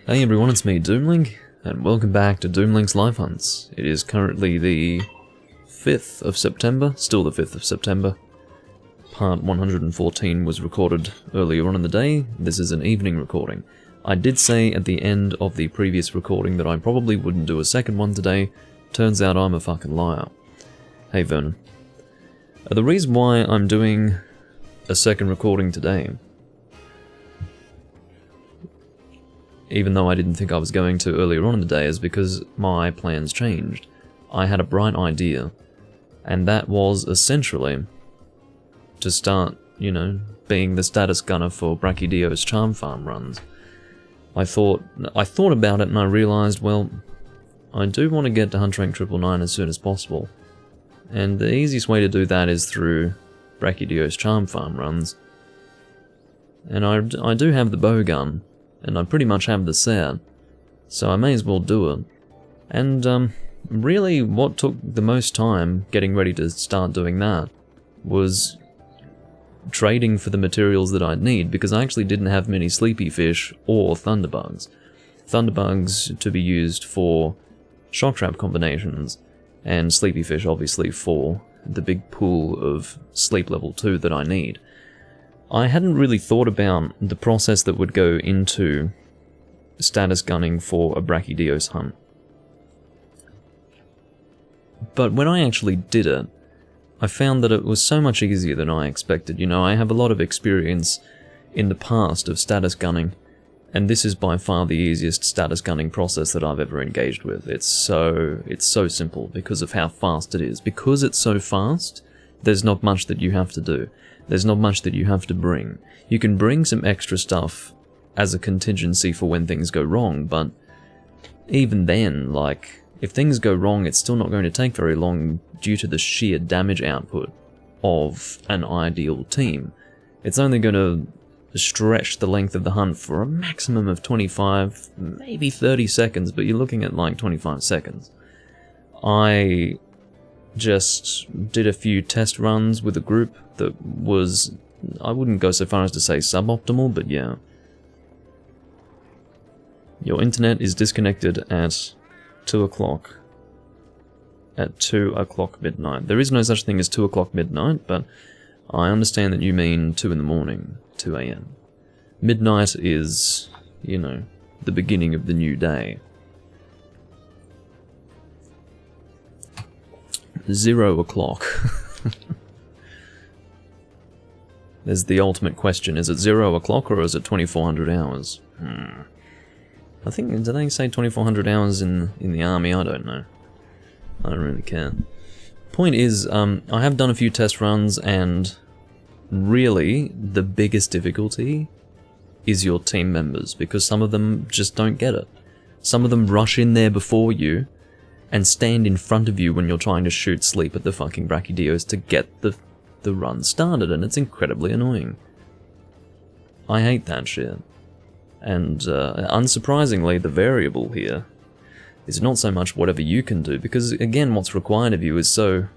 Hey everyone, it's me, Doomlink, and welcome back to Doomlink's Live Hunts. It is currently the 5th of September, still the 5th of September. Part 114 was recorded earlier on in the day. This is an evening recording. I did say at the end of the previous recording that I probably wouldn't do a second one today. Turns out I'm a fucking liar. Hey Vernon. The reason why I'm doing a second recording today, even though I didn't think I was going to earlier on in the day, is because my plans changed. I had a bright idea, and that was essentially to start, being the status gunner for Brachydio's Charm Farm runs. I thought about it and I realised, well, I do want to get to Hunt Rank 999 as soon as possible. And the easiest way to do that is through Brachydio's Charm Farm runs. And I do have the bow gun, and I pretty much have the set, so I may as well do it. And really what took the most time getting ready to start doing that was trading for the materials that I'd need, because I actually didn't have many sleepy fish or thunderbugs. Thunderbugs to be used for shock trap combinations, and sleepy fish obviously for the big pool of sleep level 2 that I need. I hadn't really thought about the process that would go into status gunning for a Brachydio's hunt. But when I actually did it, I found that it was so much easier than I expected. I have a lot of experience in the past of status gunning, and this is by far the easiest status gunning process that I've ever engaged with. It's so simple because of how fast it is. Because it's so fast, there's not much that you have to do. There's not much that you have to bring. You can bring some extra stuff as a contingency for when things go wrong, but even then, if things go wrong, it's still not going to take very long due to the sheer damage output of an ideal team. It's only going to stretch the length of the hunt for a maximum of 25, maybe 30 seconds, but you're looking at 25 seconds. I just did a few test runs with a group that was, I wouldn't go so far as to say suboptimal, but yeah. Your internet is disconnected at 2 o'clock. At 2 o'clock midnight. There is no such thing as 2 o'clock midnight, but I understand that you mean 2 in the morning, 2 a.m. Midnight is, the beginning of the new day. 0 o'clock. There's the ultimate question, is it 0 o'clock or is it 2400 hours? I think, did they say 2400 hours in the army? I don't know. I don't really care. Point is, I have done a few test runs, and really, the biggest difficulty is your team members, because some of them just don't get it. Some of them rush in there before you, and stand in front of you when you're trying to shoot sleep at the fucking Brachydios to get the run started, and it's incredibly annoying. I hate that shit. And unsurprisingly, the variable here is not so much whatever you can do, because again, what's required of you is so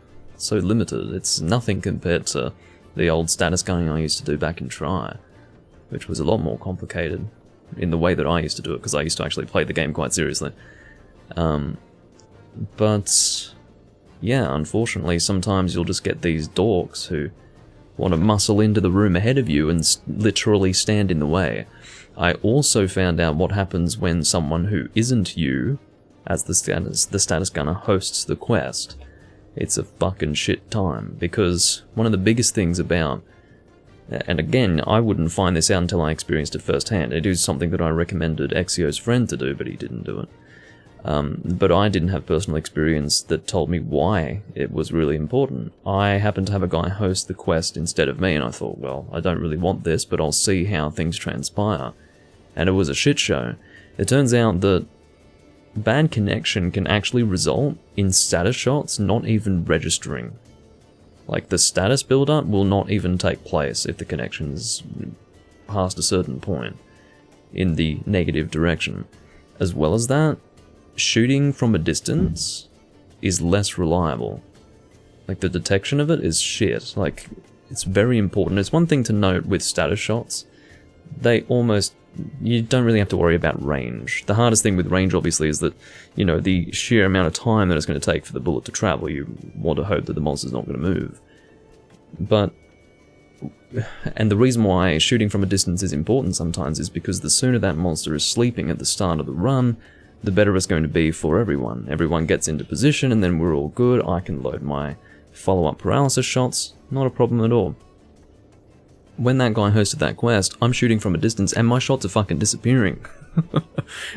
limited. It's nothing compared to the old status gunning I used to do back in Try, which was a lot more complicated in the way that I used to do it, because I used to actually play the game quite seriously. But yeah, unfortunately, sometimes you'll just get these dorks who want to muscle into the room ahead of you and literally stand in the way. I also found out what happens when someone who isn't you, as the status gunner, hosts the quest. It's a fucking shit time, because one of the biggest things about, and again, I wouldn't find this out until I experienced it firsthand. It is something that I recommended Exio's friend to do, but he didn't do it. But I didn't have personal experience that told me why it was really important. I happened to have a guy host the quest instead of me, and I thought, well, I don't really want this, but I'll see how things transpire. And it was a shit show. It turns out that bad connection can actually result in status shots not even registering. The status build-up will not even take place if the connection's past a certain point in the negative direction. As well as that, shooting from a distance is less reliable. The detection of it is shit. It's very important. It's one thing to note with status shots, they almost you don't really have to worry about range. The hardest thing with range, obviously, is that, you know, the sheer amount of time that it's going to take for the bullet to travel. You want to hope that the monster's not going to move. But, and the reason why shooting from a distance is important sometimes is because the sooner that monster is sleeping at the start of the run, the better it's going to be for everyone. Everyone gets into position, and then we're all good. I can load my follow-up paralysis shots. Not a problem at all. When that guy hosted that quest, I'm shooting from a distance and my shots are fucking disappearing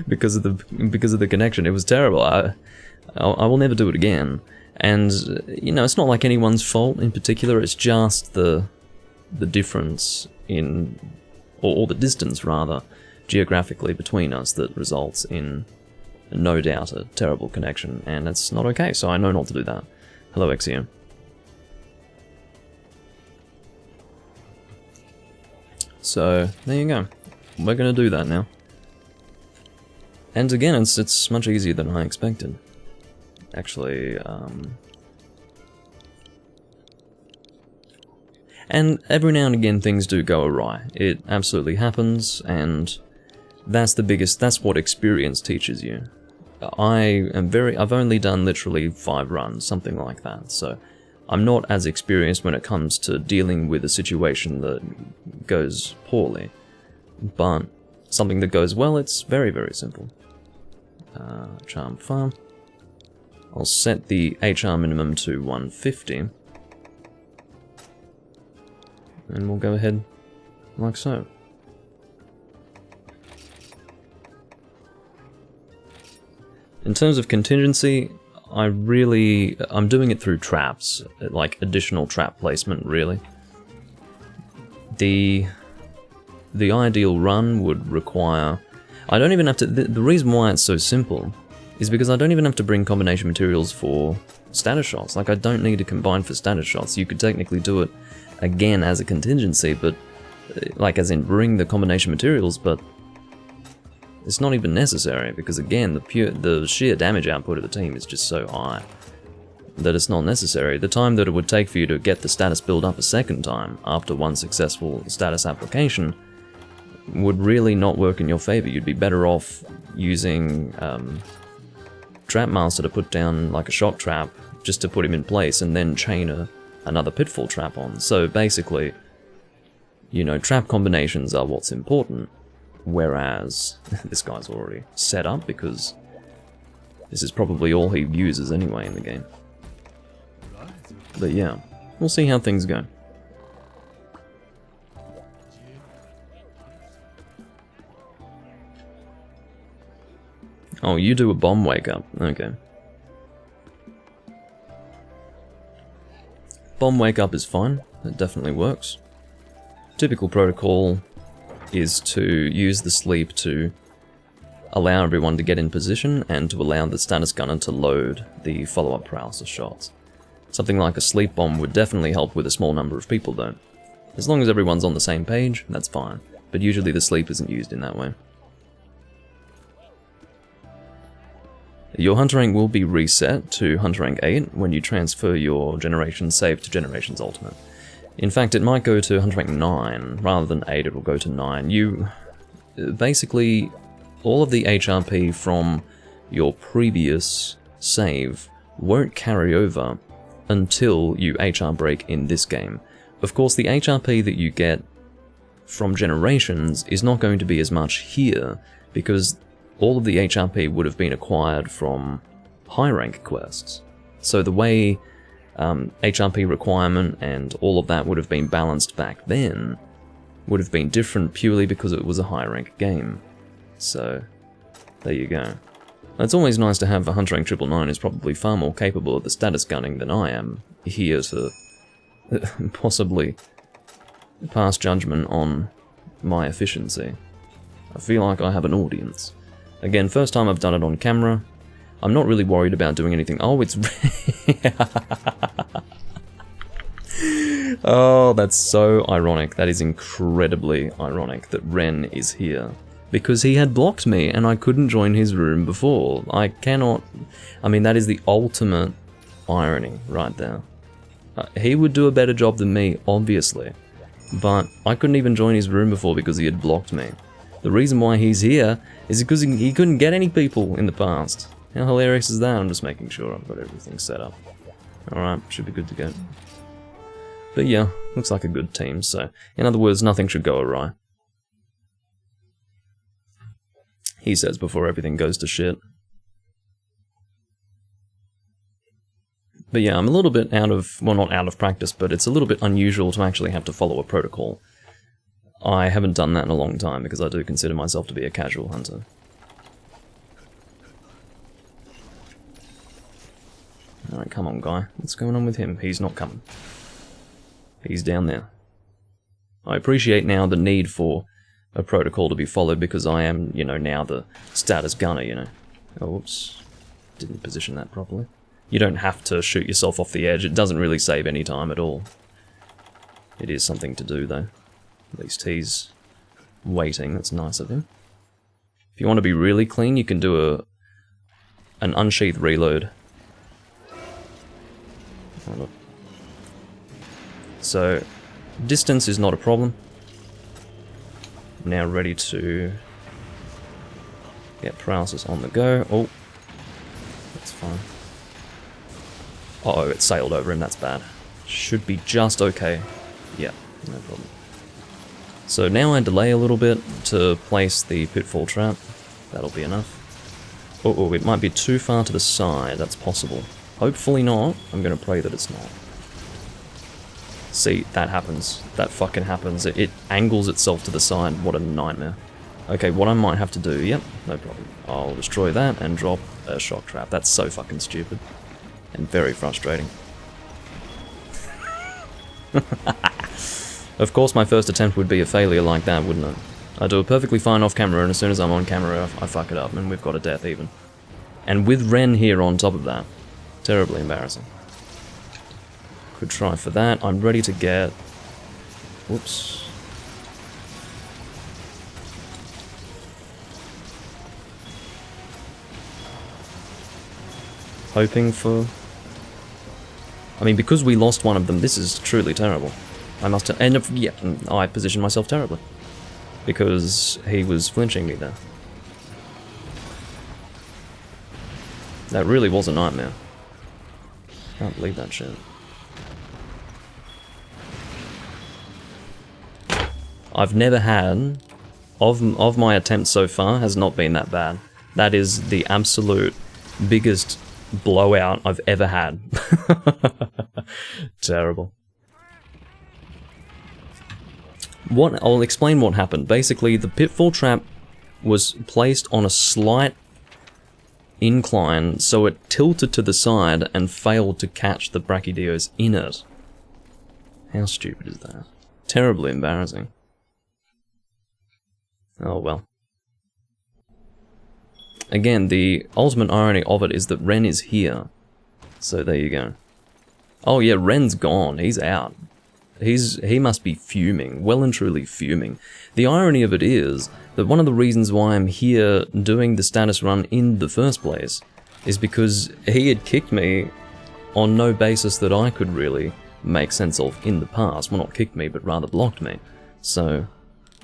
because of the connection. It was terrible. I will never do it again. And you know, it's not like anyone's fault in particular. It's just the difference in, or the distance rather, geographically between us that results in, no doubt, a terrible connection. And it's not okay. So I know not to do that. Hello, Exio. So, there you go. We're gonna do that now. And again, it's much easier than I expected. Actually, and every now and again things do go awry. It absolutely happens, and that's what experience teaches you. I've only done literally 5 runs, something like that, so I'm not as experienced when it comes to dealing with a situation that goes poorly, but something that goes well, it's very, very simple. Charm Farm. I'll set the HR minimum to 150, and we'll go ahead like so. In terms of contingency, I'm doing it through traps, like additional trap placement, really. The ideal run would require... I don't even have to... The reason why it's so simple is because I don't even have to bring combination materials for status shots. Like, I don't need to combine for status shots. You could technically do it, again, as a contingency, but... Like, as in, bring the combination materials, but... It's not even necessary, because again, the sheer damage output of the team is just so high that it's not necessary. The time that it would take for you to get the status build up a second time after one successful status application would really not work in your favor. You'd be better off using Trapmaster to put down like a shock trap just to put him in place and then chain another pitfall trap on. So basically, you know, trap combinations are what's important. Whereas, this guy's already set up because this is probably all he uses anyway in the game. But yeah, we'll see how things go. Oh, you do a bomb wake up. Okay. Bomb wake up is fine. That definitely works. Typical protocol is to use the sleep to allow everyone to get in position and to allow the status gunner to load the follow-up paralysis shots. Something like a sleep bomb would definitely help with a small number of people though. As long as everyone's on the same page, that's fine, but usually the sleep isn't used in that way. Your Hunter rank will be reset to Hunter rank 8 when you transfer your Generation save to Generations Ultimate. In fact, it might go to Hunter rank 9, rather than 8 it will go to 9. Basically, all of the HRP from your previous save won't carry over until you HR break in this game. Of course, the HRP that you get from Generations is not going to be as much here, because all of the HRP would have been acquired from high rank quests. So the way HRP requirement and all of that would have been balanced back then would have been different purely because it was a high rank game. So there you go. It's always nice to have a Hunter rank 999 who's probably far more capable of the status gunning than I am here to possibly pass judgment on my efficiency. I feel like I have an audience. Again, first time I've done it on camera. I'm not really worried about doing anything. Oh, it's... Oh, that's so ironic. That is incredibly ironic that Ren is here. Because he had blocked me and I couldn't join his room before. I cannot... I mean, that is the ultimate irony right there. He would do a better job than me, obviously. But I couldn't even join his room before because he had blocked me. The reason why he's here is because he couldn't get any people in the past. How hilarious is that? I'm just making sure I've got everything set up. Alright, should be good to go. But yeah, looks like a good team, so in other words, nothing should go awry. He says before everything goes to shit. But yeah, I'm a little bit out of, well, not out of practice, but it's a little bit unusual to actually have to follow a protocol. I haven't done that in a long time because I do consider myself to be a casual hunter. Alright, come on, guy. What's going on with him? He's not coming. He's down there. I appreciate now the need for a protocol to be followed because I am, you know, now the status gunner, you know. Oh, whoops. Didn't position that properly. You don't have to shoot yourself off the edge. It doesn't really save any time at all. It is something to do, though. At least he's waiting. That's nice of him. If you want to be really clean, you can do an unsheathed reload. So, distance is not a problem. I'm now ready to get paralysis on the go. Oh, that's fine. Uh-oh, it sailed over him, that's bad. Should be just okay. Yeah, no problem. So now I delay a little bit to place the pitfall trap. That'll be enough. Oh, it might be too far to the side, that's possible. Hopefully not. I'm gonna pray that it's not. See, that happens. That fucking happens. It angles itself to the side. What a nightmare. Okay, what I might have to do, yep, no problem. I'll destroy that and drop a shock trap. That's so fucking stupid. And very frustrating. Of course my first attempt would be a failure like that, wouldn't it? I do it perfectly fine off camera, and as soon as I'm on camera, I fuck it up, and we've got a death even. And with Ren here on top of that. Terribly embarrassing. Could try for that. I'm ready to get... Whoops. Hoping for... I mean, because we lost one of them, this is truly terrible. I must end up... Yeah, I positioned myself terribly. Because he was flinching me there. That really was a nightmare. Can't believe that shit. I've never had... Of my attempts so far, has not been that bad. That is the absolute biggest blowout I've ever had. Terrible. I'll explain what happened. Basically, the pitfall trap was placed on a slight incline, so it tilted to the side and failed to catch the Brachydios in it. How stupid is that? Terribly embarrassing. Oh well. Again, the ultimate irony of it is that Ren is here. So there you go. Oh yeah, Ren's gone. He's out. He must be fuming, well and truly fuming. The irony of it is that one of the reasons why I'm here doing the status run in the first place is because he had kicked me on no basis that I could really make sense of in the past. Well, not kicked me, but rather blocked me. So...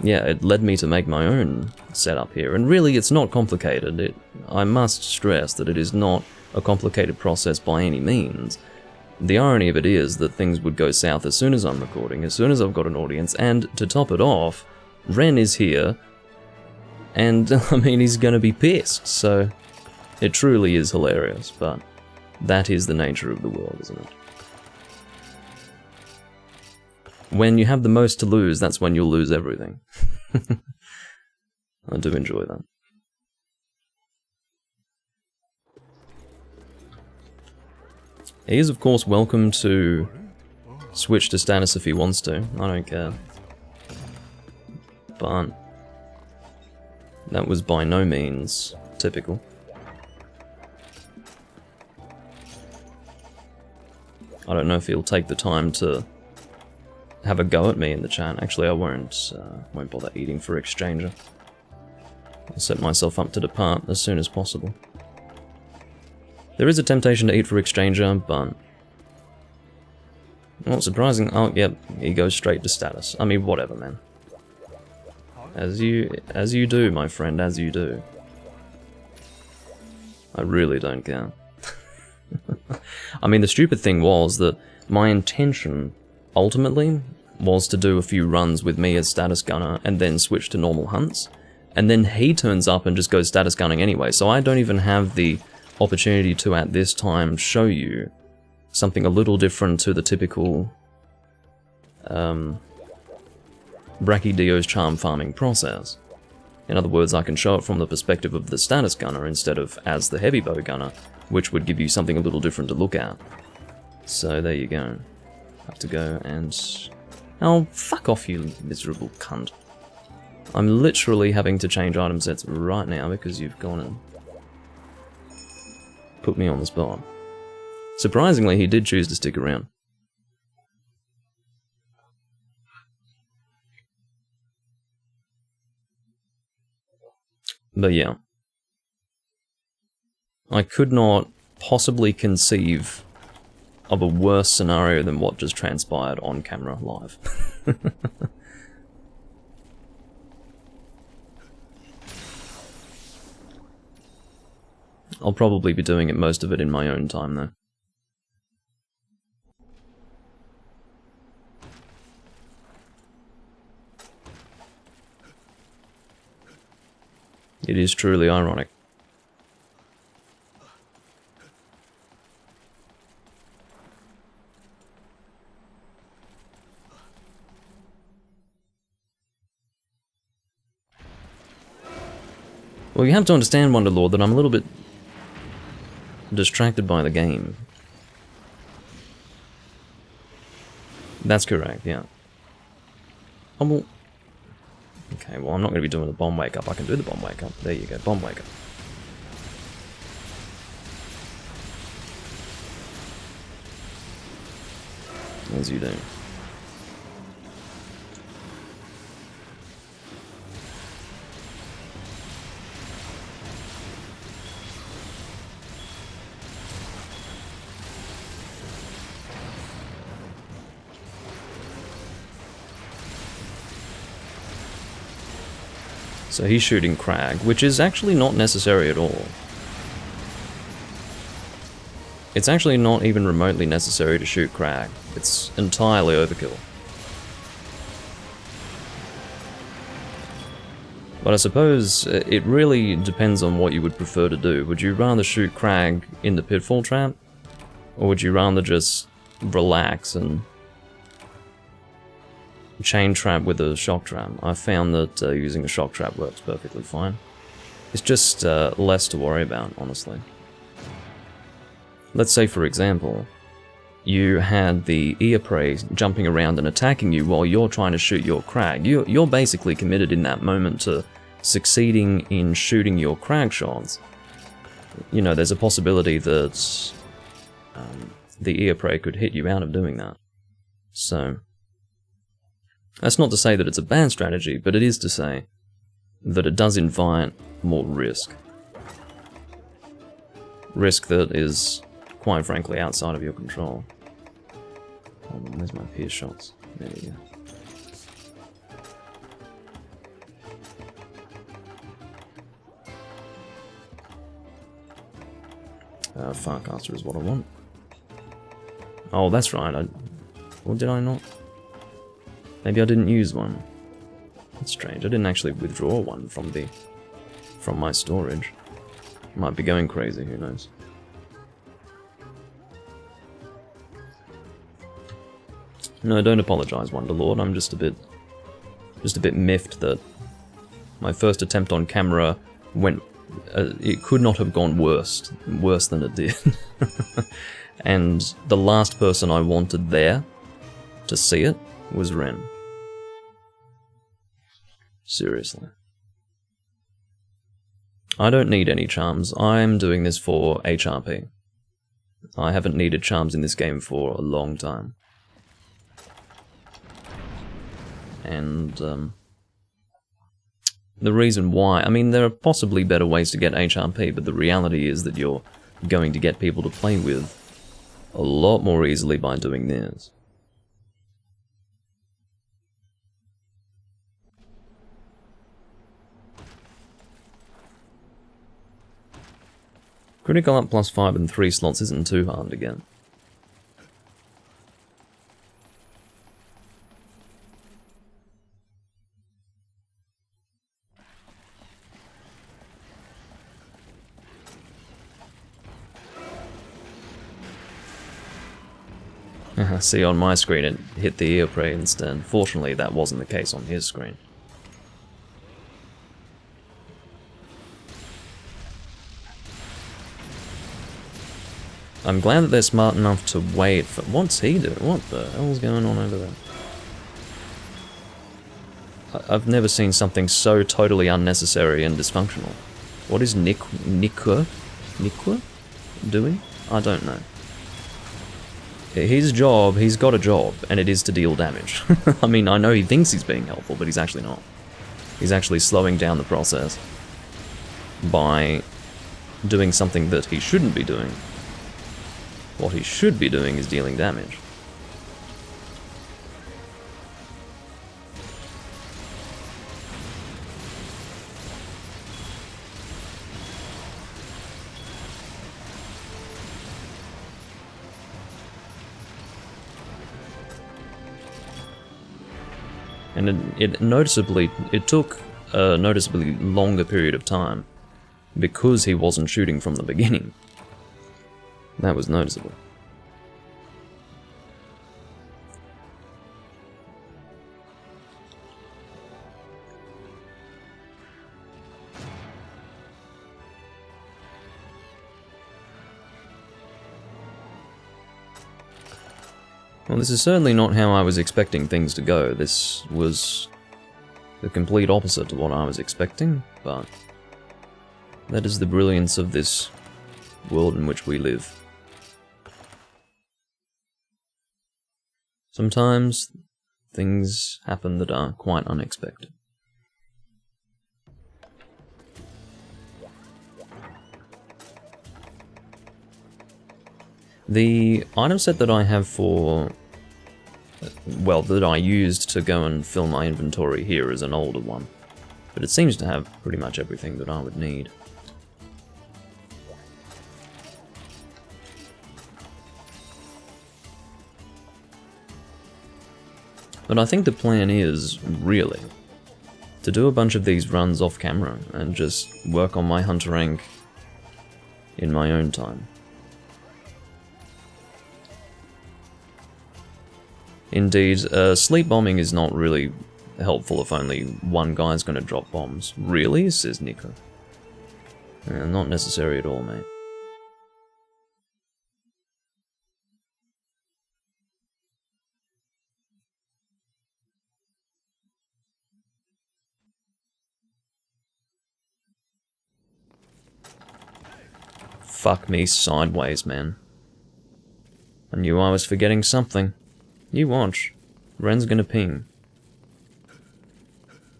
yeah, it led me to make my own setup here, and really it's not complicated. I must stress that it is not a complicated process by any means. The irony of it is that things would go south as soon as I'm recording, as soon as I've got an audience, and to top it off, Ren is here, and I mean he's gonna be pissed, so it truly is hilarious, but that is the nature of the world, isn't it? When you have the most to lose, that's when you'll lose everything. I do enjoy that. He is, of course, welcome to switch to status if he wants to. I don't care. But that was by no means typical. I don't know if he'll take the time to have a go at me in the chat. Actually, I won't bother eating for Exchanger. I'll set myself up to depart as soon as possible. There is a temptation to eat for Exchanger, but... not surprising. Oh, yep, he goes straight to status. I mean, whatever, man. As you do, my friend, as you do. I really don't care. I mean, the stupid thing was that my intention, ultimately, was to do a few runs with me as status gunner and then switch to normal hunts. And then he turns up and just goes status gunning anyway, so I don't even have the opportunity to, at this time, show you something a little different to the typical Brachydio's charm farming process. In other words, I can show it from the perspective of the status gunner instead of as the heavy bow gunner, which would give you something a little different to look at. So there you go. Have to go and... Oh, fuck off, you miserable cunt. I'm literally having to change item sets right now because you've gone and put me on the spot. Surprisingly, he did choose to stick around. But yeah. I could not possibly conceive of a worse scenario than what just transpired on camera live. I'll probably be doing it most of it in my own time though. It is truly ironic. Well, you have to understand, Wonderlord, that I'm a little bit distracted by the game. That's correct, yeah. Oh, well... Okay, well, I'm not going to be doing the bomb wake up. I can do the bomb wake up. There you go, bomb wake up. As you do. So he's shooting Crag, which is actually not necessary at all. It's actually not even remotely necessary to shoot Crag. It's entirely overkill. But I suppose it really depends on what you would prefer to do. Would you rather shoot Crag in the Pitfall Trap? Or would you rather just relax and chain trap with a shock trap? I found that using a shock trap works perfectly fine. It's just less to worry about, honestly. Let's say, for example, you had the ear prey jumping around and attacking you while you're trying to shoot your Crag. You're basically committed in that moment to succeeding in shooting your Crag shots. You know, there's a possibility that the ear prey could hit you out of doing that. So... that's not to say that it's a bad strategy, but it is to say that it does invite more risk. Risk that is, quite frankly, outside of your control. Hold on, where's my pierce shots? There we go. Farcaster is what I want. Oh, that's right. Or did I not? Maybe I didn't use one. That's strange. I didn't actually withdraw one from my storage. Might be going crazy, who knows. No, don't apologize, Wonderlord. I'm just a bit miffed that my first attempt on camera went... it could not have gone worse than it did. And the last person I wanted there to see it was Ren. Seriously. I don't need any charms. I'm doing this for HRP. I haven't needed charms in this game for a long time. And, the reason why... I mean, there are possibly better ways to get HRP, but the reality is that you're going to get people to play with a lot more easily by doing this. Critical up +5 and 3 slots isn't too hard to get. See, on my screen it hit the ear prey instead. Fortunately, that wasn't the case on his screen. I'm glad that they're smart enough to wait for... What's he doing? What the hell's going on over there? I've never seen something so totally unnecessary and dysfunctional. What is Nikwa doing? I don't know. His job, he's got a job, and it is to deal damage. I mean, I know he thinks he's being helpful, but he's actually not. He's actually slowing down the process by doing something that he shouldn't be doing. What he should be doing is dealing damage. And it took a noticeably longer period of time because he wasn't shooting from the beginning. That was noticeable. Well, this is certainly not how I was expecting things to go. This was the complete opposite to what I was expecting, but that is the brilliance of this world in which we live. Sometimes things happen that are quite unexpected. The item set that I have for... well, that I used to go and fill my inventory here is an older one. But it seems to have pretty much everything that I would need. But I think the plan is, really, to do a bunch of these runs off camera and just work on my hunter rank in my own time. Indeed, sleep bombing is not really helpful if only one guy's going to drop bombs. Really? Says Nico. Not necessary at all, mate. Fuck me sideways, man. I knew I was forgetting something. You watch. Ren's gonna ping.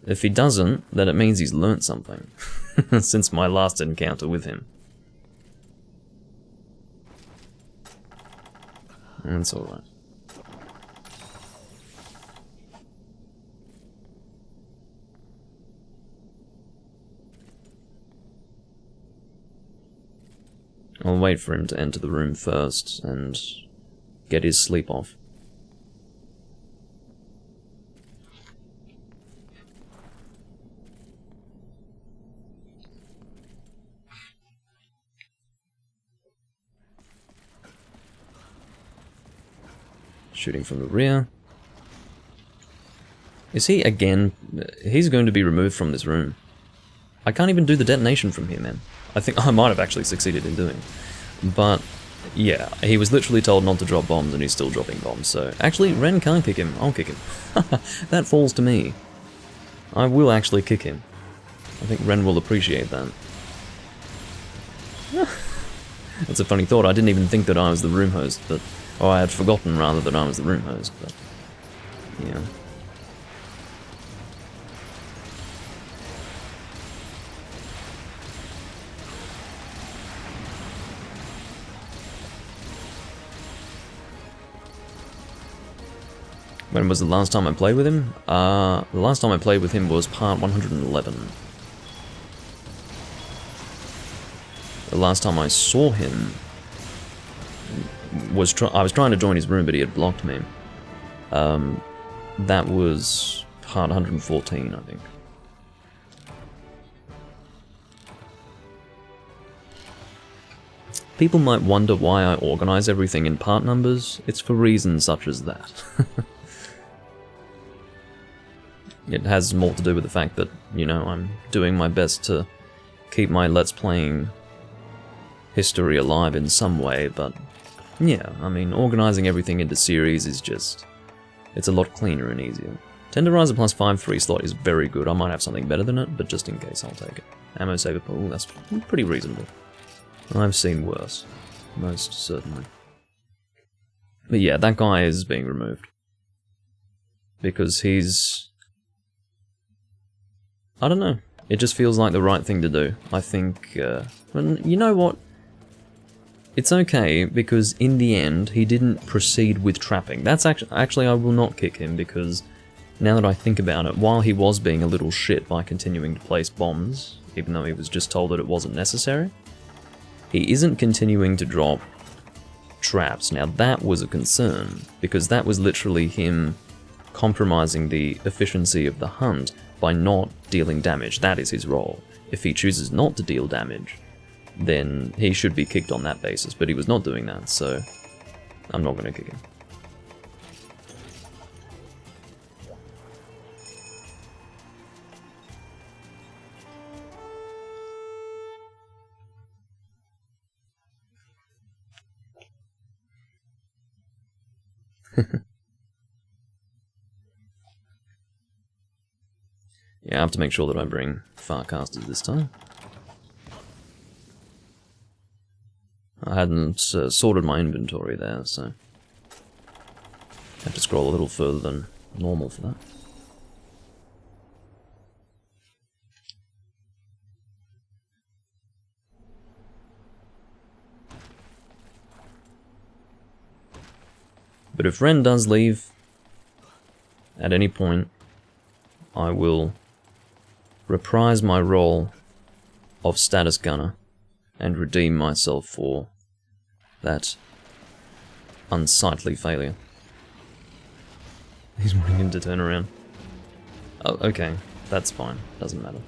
If he doesn't, then it means he's learnt something. Since my last encounter with him. That's alright. I'll wait for him to enter the room first and get his sleep off. Shooting from the rear. Is he again? He's going to be removed from this room. I can't even do the detonation from here, man. I think I might have actually succeeded in doing. But, yeah, he was literally told not to drop bombs and he's still dropping bombs, so... Actually, Ren can't kick him. I'll kick him. That falls to me. I will actually kick him. I think Ren will appreciate that. That's a funny thought. I didn't even think that I was the room host, but... Or I had forgotten, rather, that I was the room host, but... Yeah. When was the last time I played with him? The last time I played with him was part 111. the last time I saw him I was trying to join his room, but he had blocked me. That was part 114, I think. People might wonder why I organize everything in part numbers. It's for reasons such as that. It has more to do with the fact that, you know, I'm doing my best to keep my Let's Playing history alive in some way, but yeah, I mean, organizing everything into series is just... it's a lot cleaner and easier. Tenderizer plus 5 3 slot is very good. I might have something better than it, but just in case, I'll take it. Ammo saver pool, that's pretty reasonable. I've seen worse. Most certainly. But yeah, that guy is being removed. Because he's... I don't know. It just feels like the right thing to do. I think... you know what? It's okay, because in the end, he didn't proceed with trapping. That's actually, I will not kick him, because now that I think about it, while he was being a little shit by continuing to place bombs, even though he was just told that it wasn't necessary, he isn't continuing to drop traps. Now that was a concern, because that was literally him compromising the efficiency of the hunt by not dealing damage. That is his role. If he chooses not to deal damage, then he should be kicked on that basis, but he was not doing that, so I'm not going to kick him. Yeah, I have to make sure that I bring Farcasters this time. I hadn't sorted my inventory there, so I have to scroll a little further than normal for that. But if Ren does leave at any point, I will reprise my role of status gunner and redeem myself for that unsightly failure. He's wanting him to turn around. Oh, okay, that's fine, doesn't matter.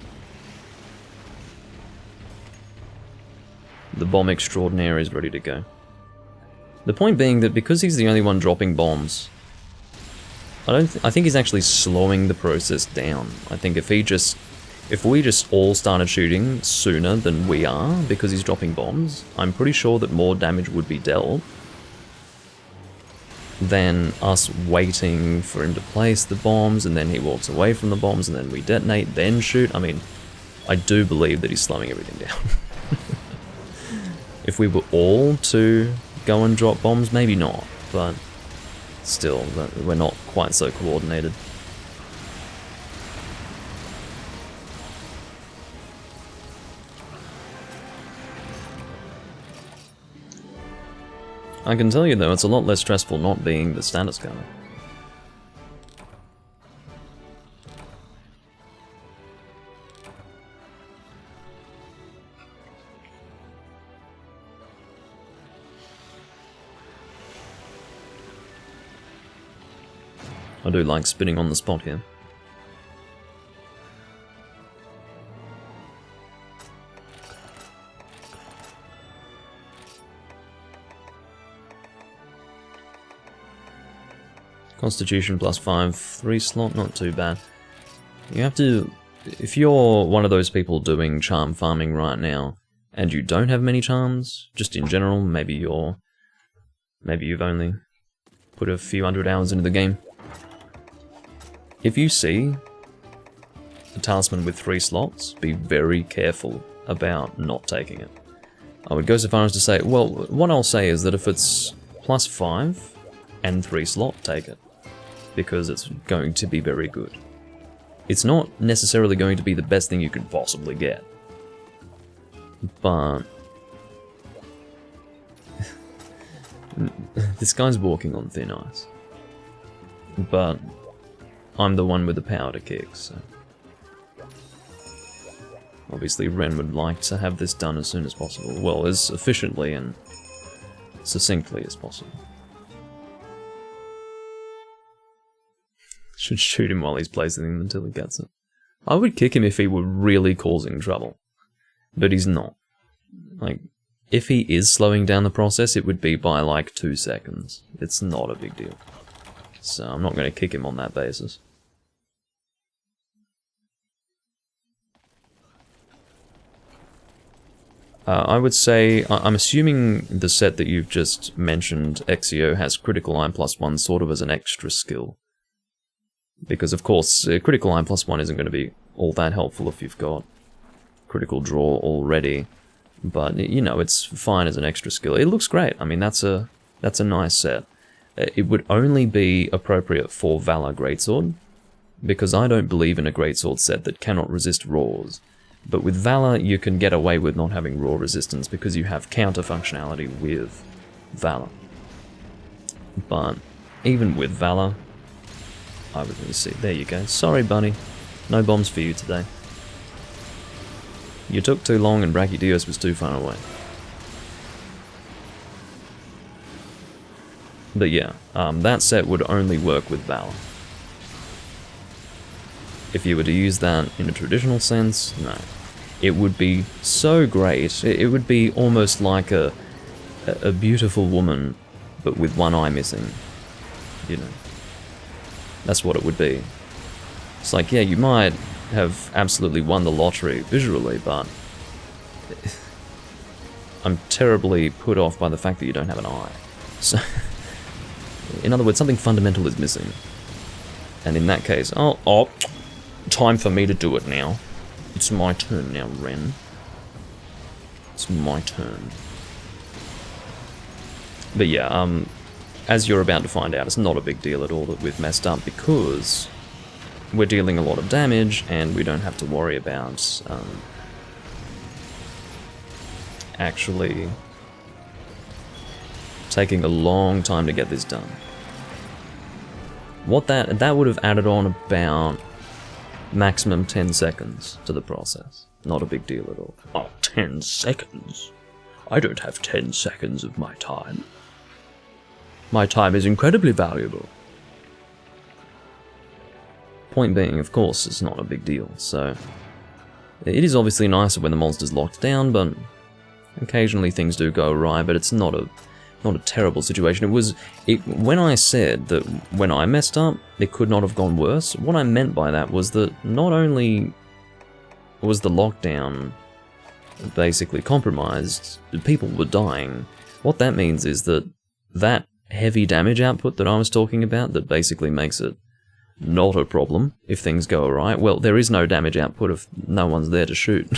The bomb extraordinaire is ready to go. The point being that because he's the only one dropping bombs, I think he's actually slowing the process down. I think if we just all started shooting sooner than we are, because he's dropping bombs, I'm pretty sure that more damage would be dealt than us waiting for him to place the bombs, and then he walks away from the bombs, and then we detonate, then shoot. I mean, I do believe that he's slowing everything down. If we were all to go and drop bombs, maybe not, but still, we're not quite so coordinated. I can tell you though, it's a lot less stressful not being the status gunner. I do like spinning on the spot here. Constitution plus 5, 3 slot, not too bad. You have to, if you're one of those people doing charm farming right now, and you don't have many charms, just in general, maybe you've only put a few hundred hours into the game. If you see a talisman with 3 slots, be very careful about not taking it. I would go so far as to say, well, what I'll say is that if it's plus 5 and 3 slot, take it. Because it's going to be very good. It's not necessarily going to be the best thing you could possibly get. But... this guy's walking on thin ice. But... I'm the one with the power to kick, so... Obviously, Ren would like to have this done as soon as possible. Well, as efficiently and succinctly as possible. Should shoot him while he's placing them until he gets it. I would kick him if he were really causing trouble. But he's not. Like, if he is slowing down the process, it would be by like 2 seconds. It's not a big deal. So I'm not going to kick him on that basis. I would say, I'm assuming the set that you've just mentioned, Exio, has Critical Eye +1 sort of as an extra skill. Because of course, Critical Eye +1 isn't going to be all that helpful if you've got Critical Draw already. But, you know, it's fine as an extra skill. It looks great. I mean, that's a nice set. It would only be appropriate for Valor Greatsword, because I don't believe in a Greatsword set that cannot resist Raws. But with Valor, you can get away with not having Raw resistance because you have counter functionality with Valor. But even with Valor, I would really see. There you go. Sorry, buddy. No bombs for you today. You took too long and Brachydios was too far away. But yeah, that set would only work with Valor. If you were to use that in a traditional sense, no. It would be so great, it would be almost like a beautiful woman, but with one eye missing, you know. That's what it would be. It's like, yeah, you might have absolutely won the lottery visually, but I'm terribly put off by the fact that you don't have an eye. So, in other words, something fundamental is missing. And in that case, oh, time for me to do it now. It's my turn now, Ren. It's my turn. But yeah, as you're about to find out, it's not a big deal at all that we've messed up because we're dealing a lot of damage and we don't have to worry about actually taking a long time to get this done. What that would have added on about maximum 10 seconds to the process. Not a big deal at all. Oh, 10 seconds? I don't have 10 seconds of my time. My time is incredibly valuable. Point being, of course, it's not a big deal, so it is obviously nicer when the monster's locked down, but occasionally things do go awry, but it's not a terrible situation. When I said that when I messed up, it could not have gone worse, what I meant by that was that not only was the lockdown basically compromised, people were dying. What that means is that heavy damage output that I was talking about, that basically makes it not a problem if things go awry, well, there is no damage output if no one's there to shoot.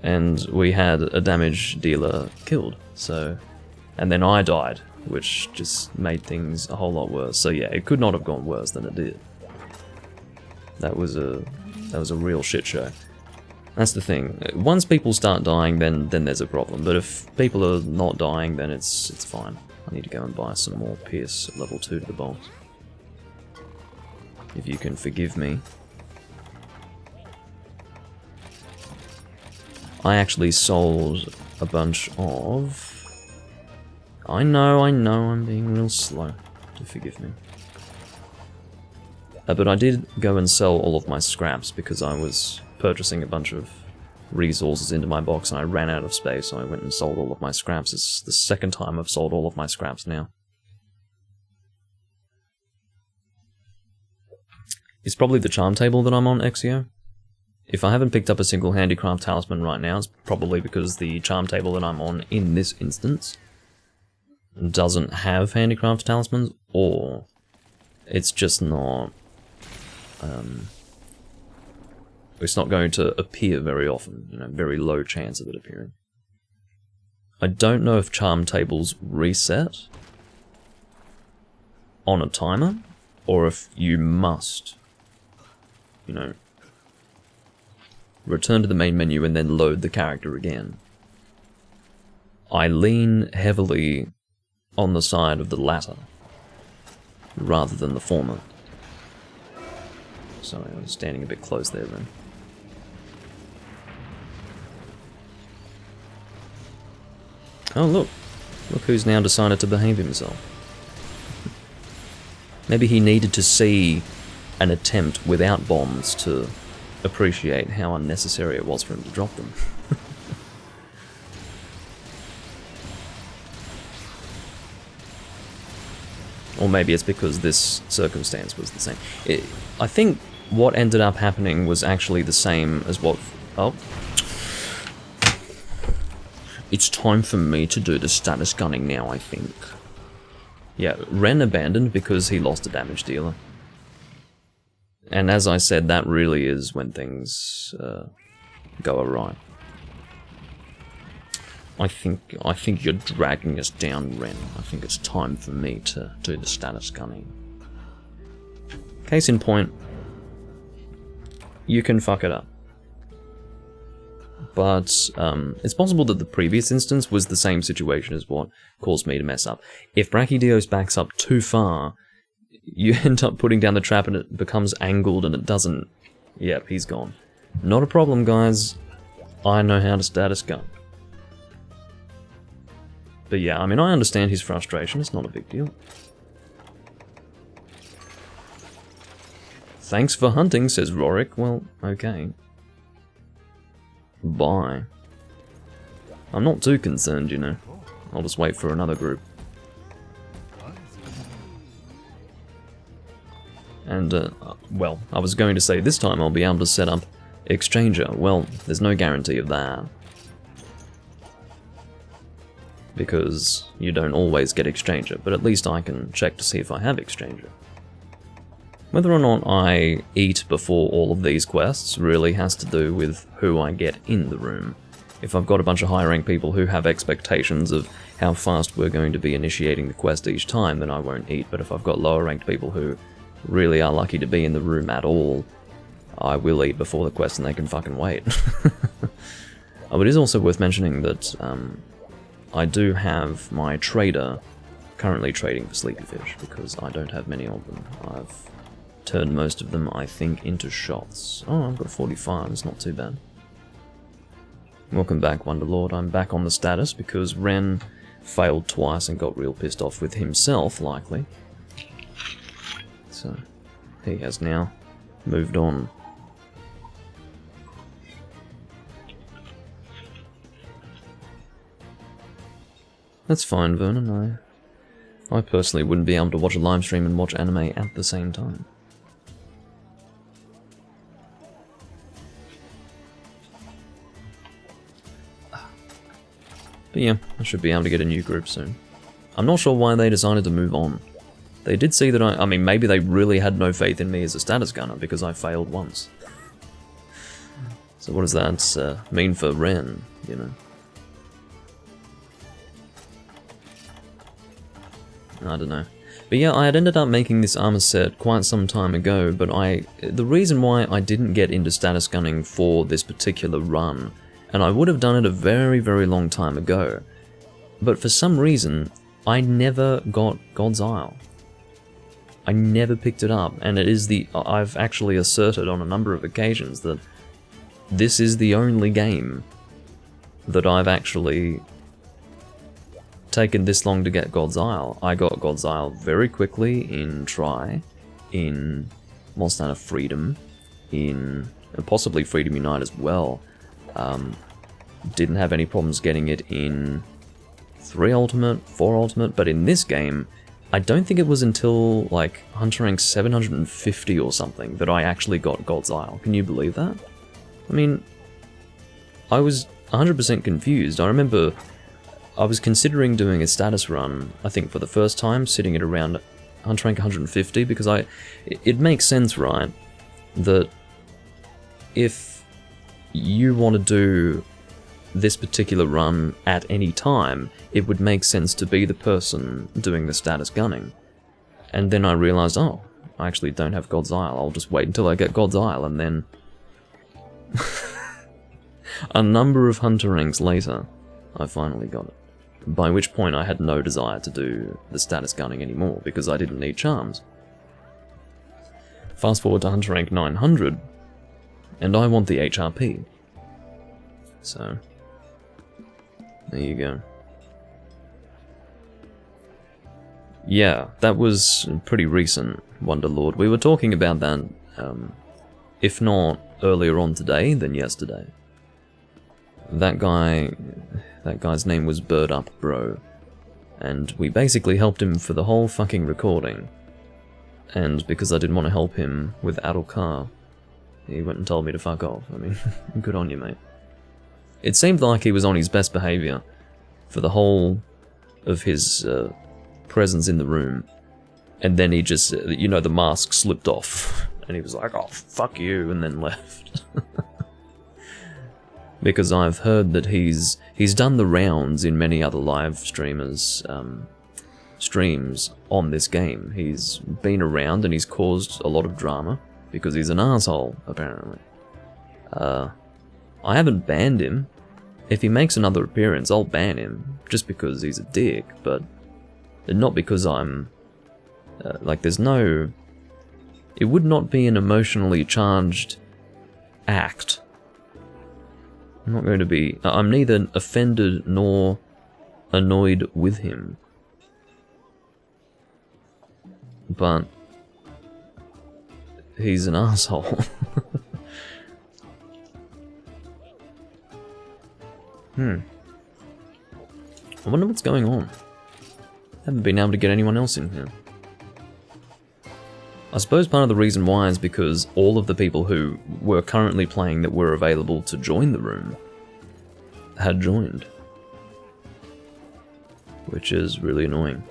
And we had a damage dealer killed, so... And then I died, which just made things a whole lot worse. So yeah, it could not have gone worse than it did. That was a real shit show. That's the thing. Once people start dying, then there's a problem. But if people are not dying, then it's fine. I need to go and buy some more Pierce level 2 to the bolt. If you can forgive me. I actually sold a bunch of... I know, I'm being real slow. To forgive me. But I did go and sell all of my scraps because I was purchasing a bunch of resources into my box and I ran out of space, so I went and sold all of my scraps. It's the second time I've sold all of my scraps now. It's probably the charm table that I'm on, Exio. If I haven't picked up a single handicraft talisman right now, it's probably because the charm table that I'm on in this instance doesn't have handicraft talismans, or it's just not... it's not going to appear very often, you know, very low chance of it appearing. I don't know if charm tables reset on a timer, or if you must, you know, return to the main menu and then load the character again. I lean heavily on the side of the latter, rather than the former. Sorry, I was standing a bit close there then. Oh, look. Look who's now decided to behave himself. Maybe he needed to see an attempt without bombs to appreciate how unnecessary it was for him to drop them. Or maybe it's because this circumstance was the same. I think what ended up happening was actually the same as what... Oh. It's time for me to do the status gunning now, I think. Yeah, Ren abandoned because he lost a damage dealer. And as I said, that really is when things go awry. I think you're dragging us down, Ren. I think it's time for me to do the status gunning. Case in point, you can fuck it up. But it's possible that the previous instance was the same situation as what caused me to mess up. If Brachydios backs up too far, you end up putting down the trap and it becomes angled and it doesn't... Yep, he's gone. Not a problem, guys. I know how to status gun. But yeah, I mean, I understand his frustration. It's not a big deal. Thanks for hunting, says Rorik. Well, okay. Bye. I'm not too concerned, you know. I'll just wait for another group. And, well, I was going to say this time I'll be able to set up Exchanger. Well, there's no guarantee of that. Because you don't always get Exchanger, but at least I can check to see if I have Exchanger. Whether or not I eat before all of these quests really has to do with who I get in the room. If I've got a bunch of high-ranked people who have expectations of how fast we're going to be initiating the quest each time, then I won't eat, but if I've got lower-ranked people who really are lucky to be in the room at all, I will eat before the quest and they can fucking wait. Oh, it is also worth mentioning that I do have my trader currently trading for sleepy fish, because I don't have many of them. I've turned most of them, I think, into shots. Oh, I've got 45, it's not too bad. Welcome back, Wonderlord. I'm back on the status because Ren failed twice and got real pissed off with himself, likely. So, he has now moved on. That's fine, Vernon. I personally wouldn't be able to watch a live stream and watch anime at the same time. But yeah, I should be able to get a new group soon. I'm not sure why they decided to move on. They did see that I mean, maybe they really had no faith in me as a status gunner because I failed once. So what does that mean for Ren, you know? I don't know. But yeah, I had ended up making this armor set quite some time ago, but the reason why I didn't get into status gunning for this particular run, and I would have done it a very, very long time ago, but for some reason, I never got God's Isle. I never picked it up, and I've actually asserted on a number of occasions that this is the only game that I've actually taken this long to get God's Isle. I got God's Isle very quickly in Try, in Monster Hunter Freedom, in possibly Freedom Unite as well. Didn't have any problems getting it in 3 Ultimate, 4 Ultimate, but in this game, I don't think it was until like Hunter rank 750 or something that I actually got God's Isle. Can you believe that? I mean, I was 100% confused. I remember I was considering doing a status run, I think for the first time, sitting at around Hunter rank 150, because it makes sense, right, that if you want to do this particular run at any time, it would make sense to be the person doing the status gunning. And then I realized, oh, I actually don't have God's Isle, I'll just wait until I get God's Isle, and then a number of Hunter ranks later, I finally got it. By which point I had no desire to do the status gunning anymore, because I didn't need charms. Fast forward to Hunter rank 900, and I want the HRP. So, there you go. Yeah, that was pretty recent, Wonderlord. We were talking about that, if not earlier on today, then yesterday. That guy's name was Bird Up Bro, and we basically helped him for the whole fucking recording. And because I didn't want to help him with Adulkar, he went and told me to fuck off. I mean, good on you, mate. It seemed like he was on his best behaviour for the whole of his presence in the room, and then he just, you know, the mask slipped off, and he was like, oh, fuck you, and then left. Because I've heard that he's done the rounds in many other live streamers' streams on this game. He's been around and he's caused a lot of drama, because he's an asshole, apparently. I haven't banned him. If he makes another appearance, I'll ban him, just because he's a dick, but not because I'm... like, there's no... It would not be an emotionally charged act. I'm not going to be... I'm neither offended nor annoyed with him. But... he's an asshole. I wonder what's going on. Haven't been able to get anyone else in here. I suppose part of the reason why is because all of the people who were currently playing that were available to join the room had joined. Which is really annoying.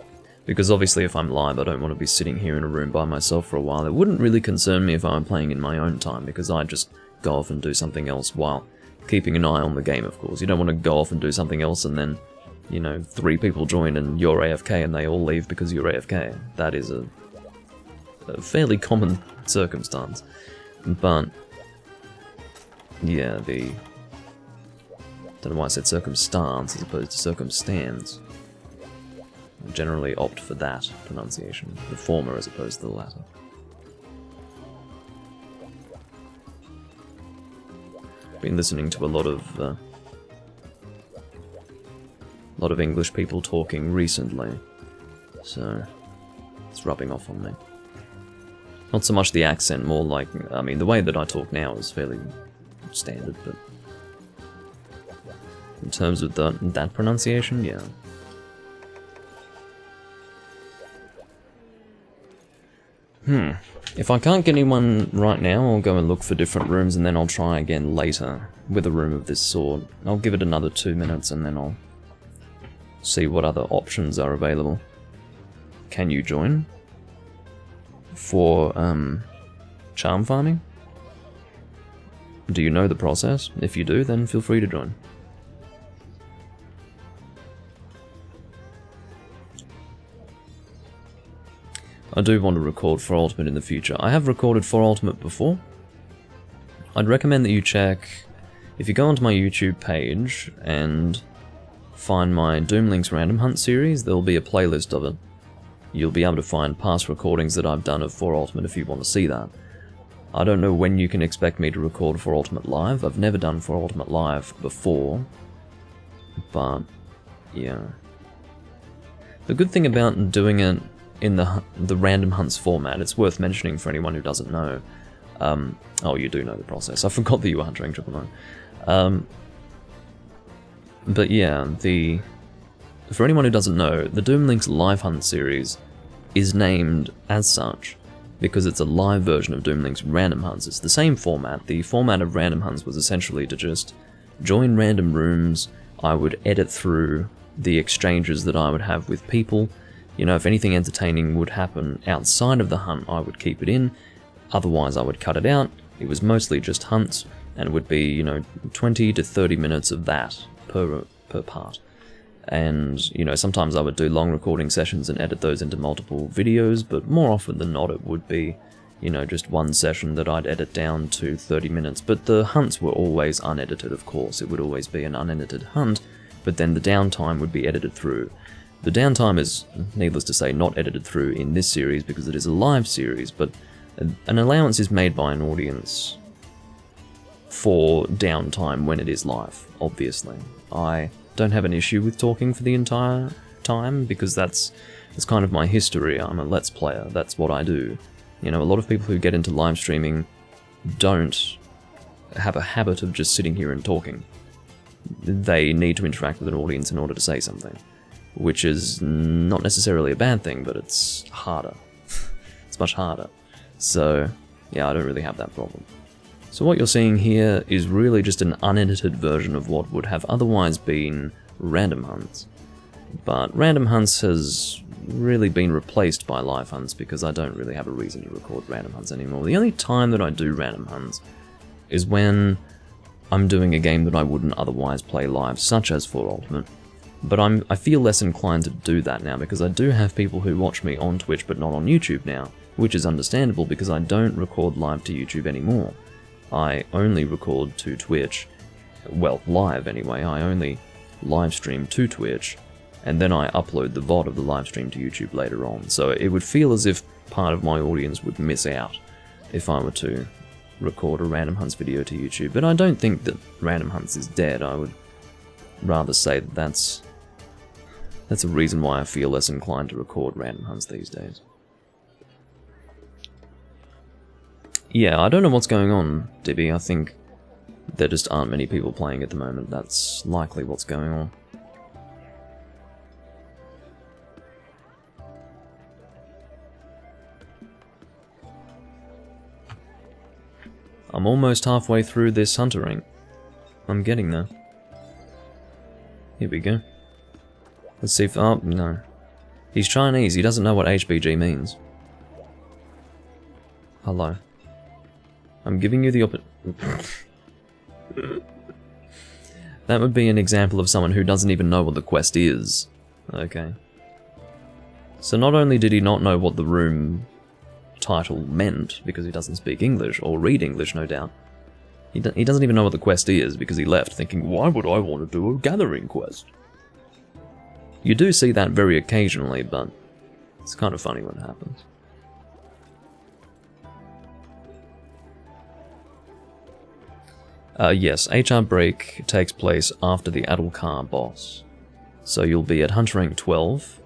Because obviously if I'm live, I don't want to be sitting here in a room by myself for a while. It wouldn't really concern me if I'm playing in my own time, because I just go off and do something else while keeping an eye on the game, of course. You don't want to go off and do something else and then, you know, 3 people join and you're AFK and they all leave because you're AFK. That is a fairly common circumstance. But, yeah, don't know why I said circumstance as opposed to circumstance. I generally opt for that pronunciation, the former as opposed to the latter. Been listening to a lot of English people talking recently, so it's rubbing off on me. Not so much the accent, more like, I mean, the way that I talk now is fairly standard, but in terms of that pronunciation, yeah. If I can't get anyone right now, I'll go and look for different rooms and then I'll try again later with a room of this sort. I'll give it another 2 minutes and then I'll see what other options are available. Can you join? For, charm farming? Do you know the process? If you do, then feel free to join. I do want to record For Ultimate in the future. I have recorded For Ultimate before. I'd recommend that you check, if you go onto my YouTube page and find my Doomlink's Random Hunt series, there'll be a playlist of it. You'll be able to find past recordings that I've done of For Ultimate if you want to see that. I don't know when you can expect me to record For Ultimate live. I've never done For Ultimate live before, but yeah. The good thing about doing it in the Random Hunts format, it's worth mentioning for anyone who doesn't know. Oh, you do know the process. I forgot that you were hunting 999. But yeah, for anyone who doesn't know, the Doomlink's Live Hunt series is named as such because it's a live version of Doomlink's Random Hunts. It's the same format. The format of Random Hunts was essentially to just join random rooms. I would edit through the exchanges that I would have with people. You know, if anything entertaining would happen outside of the hunt, I would keep it in. Otherwise, I would cut it out. It was mostly just hunts, and it would be, you know, 20 to 30 minutes of that per part. And, you know, sometimes I would do long recording sessions and edit those into multiple videos, but more often than not it would be, you know, just one session that I'd edit down to 30 minutes. But the hunts were always unedited, of course. It would always be an unedited hunt, but then the downtime would be edited through. The downtime is, needless to say, not edited through in this series because it is a live series, but an allowance is made by an audience for downtime when it is live, obviously. I don't have an issue with talking for the entire time because that's It's kind of my history. I'm a Let's Player. That's what I do. You know, a lot of people who get into live streaming don't have a habit of just sitting here and talking. They need to interact with an audience in order to say something, which is not necessarily a bad thing, but it's harder. It's much harder. So, yeah, I don't really have that problem. So what you're seeing here is really just an unedited version of what would have otherwise been random hunts. But random hunts has really been replaced by live hunts because I don't really have a reason to record random hunts anymore. The only time that I do random hunts is when I'm doing a game that I wouldn't otherwise play live, such as For Ultimate. But I feel less inclined to do that now because I do have people who watch me on Twitch but not on YouTube now, which is understandable because I don't record live to YouTube anymore. I only record to Twitch, well, live anyway. I only live stream to Twitch, and then I upload the VOD of the live stream to YouTube later on. So it would feel as if part of my audience would miss out if I were to record a Random Hunts video to YouTube. But I don't think that Random Hunts is dead. I would rather say that that's a reason why I feel less inclined to record Random Hunts these days. Yeah, I don't know what's going on, Dibby. I think there just aren't many people playing at the moment. That's likely what's going on. I'm almost halfway through this huntering. I'm getting there. Here we go. Let's see if... oh, no. He's Chinese, he doesn't know what HBG means. Hello. I'm giving you the That would be an example of someone who doesn't even know what the quest is. Okay. So not only did he not know what the room title meant, because he doesn't speak English, or read English, no doubt. He doesn't even know what the quest is, because he left thinking, why would I want to do a gathering quest? You do see that very occasionally, but it's kind of funny when it happens. Yes, HR break takes place after the Adulkar boss. So you'll be at Hunter Rank 12,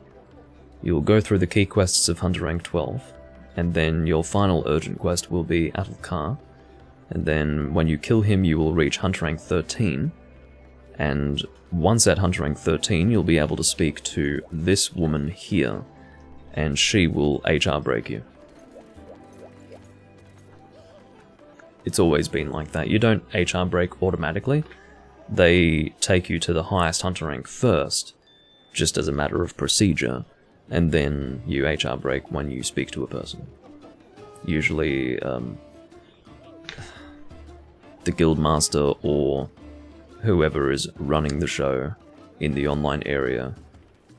you'll go through the key quests of Hunter Rank 12, and then your final urgent quest will be Adulkar, and then when you kill him you will reach Hunter Rank 13, and once at Hunter Rank 13 you'll be able to speak to this woman here, and she will HR break you. It's always been like that. You don't HR break automatically. They take you to the highest Hunter rank first, just as a matter of procedure, and then you HR break when you speak to a person. Usually, the guildmaster or whoever is running the show in the online area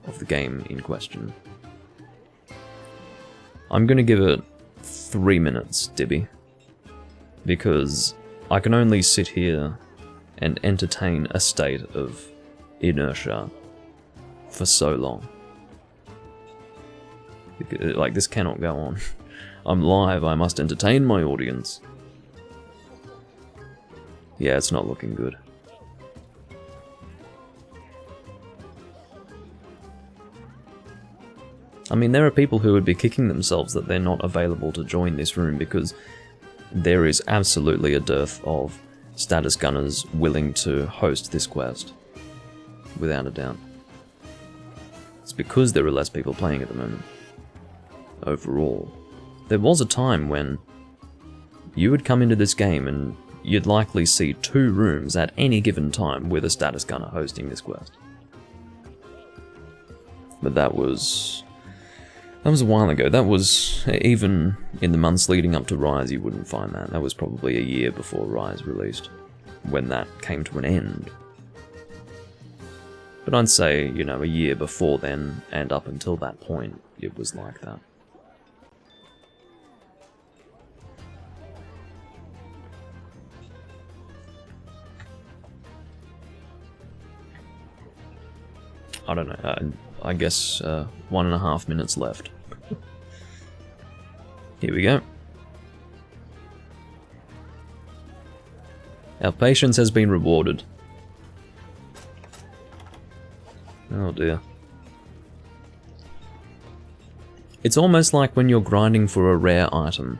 of the game in question. I'm gonna give it 3 minutes, Dibby. Because I can only sit here and entertain a state of inertia for so long. Like, this cannot go on. I'm live, I must entertain my audience. Yeah, it's not looking good. I mean, there are people who would be kicking themselves that they're not available to join this room because there is absolutely a dearth of status gunners willing to host this quest. Without a doubt. It's because there are less people playing at the moment. Overall. There was a time when you would come into this game and you'd likely see 2 rooms at any given time with a status gunner hosting this quest. But that was a while ago. That was, even in the months leading up to Rise, you wouldn't find that. That was probably a year before Rise released, when that came to an end. But I'd say, you know, a year before then, and up until that point, it was like that. I don't know, I guess 1.5 minutes left. Here we go. Our patience has been rewarded. Oh dear. It's almost like when you're grinding for a rare item.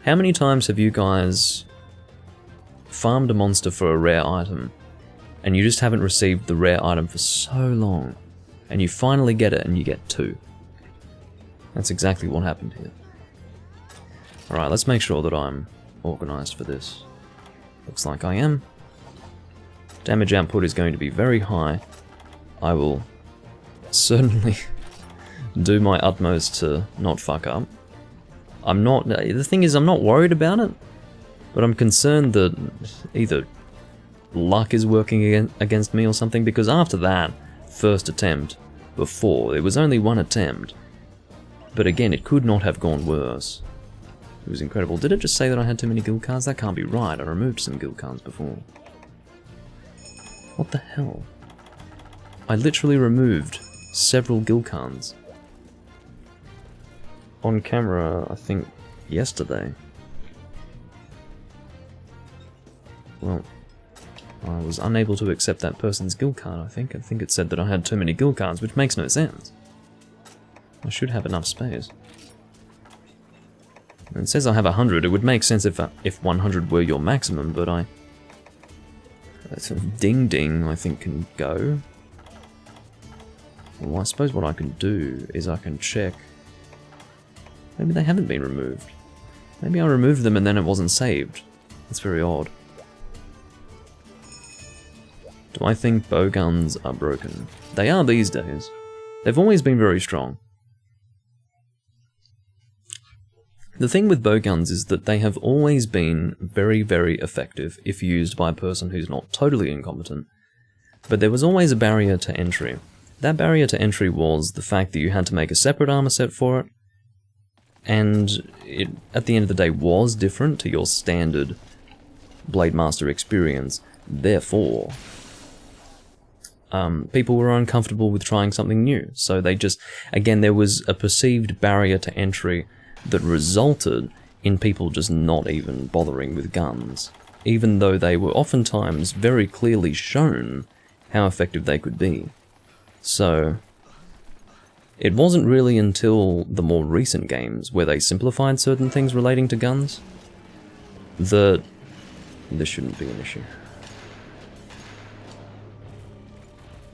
How many times have you guys farmed a monster for a rare item, and you just haven't received the rare item for so long, and you finally get it and you get 2? That's exactly what happened here. Alright, let's make sure that I'm organized for this. Looks like I am. Damage output is going to be very high. I will certainly do my utmost to not fuck up. The thing is, I'm not worried about it, but I'm concerned that either luck is working against me or something, because after that first attempt, before, it was only one attempt. But again, it could not have gone worse. It was incredible. Did it just say that I had too many guild cards? That can't be right. I removed some guild cards before. What the hell? I literally removed several guild cards. On camera, I think, yesterday. Well, I was unable to accept that person's guild card, I think. I think it said that I had too many guild cards, which makes no sense. I should have enough space. It says I have 100. It would make sense if 100 were your maximum, but Ding Ding, I think, can go. Well, I suppose what I can do is I can check. Maybe they haven't been removed. Maybe I removed them and then it wasn't saved. That's very odd. Do I think bowguns are broken? They are these days. They've always been very strong. The thing with bowguns is that they have always been very, very effective if used by a person who's not totally incompetent. But there was always a barrier to entry. That barrier to entry was the fact that you had to make a separate armor set for it, and it, at the end of the day, was different to your standard Blade Master experience. Therefore, people were uncomfortable with trying something new. So they just, again, there was a perceived barrier to entry that resulted in people just not even bothering with guns, even though they were oftentimes very clearly shown how effective they could be. So it wasn't really until the more recent games where they simplified certain things relating to guns that this shouldn't be an issue.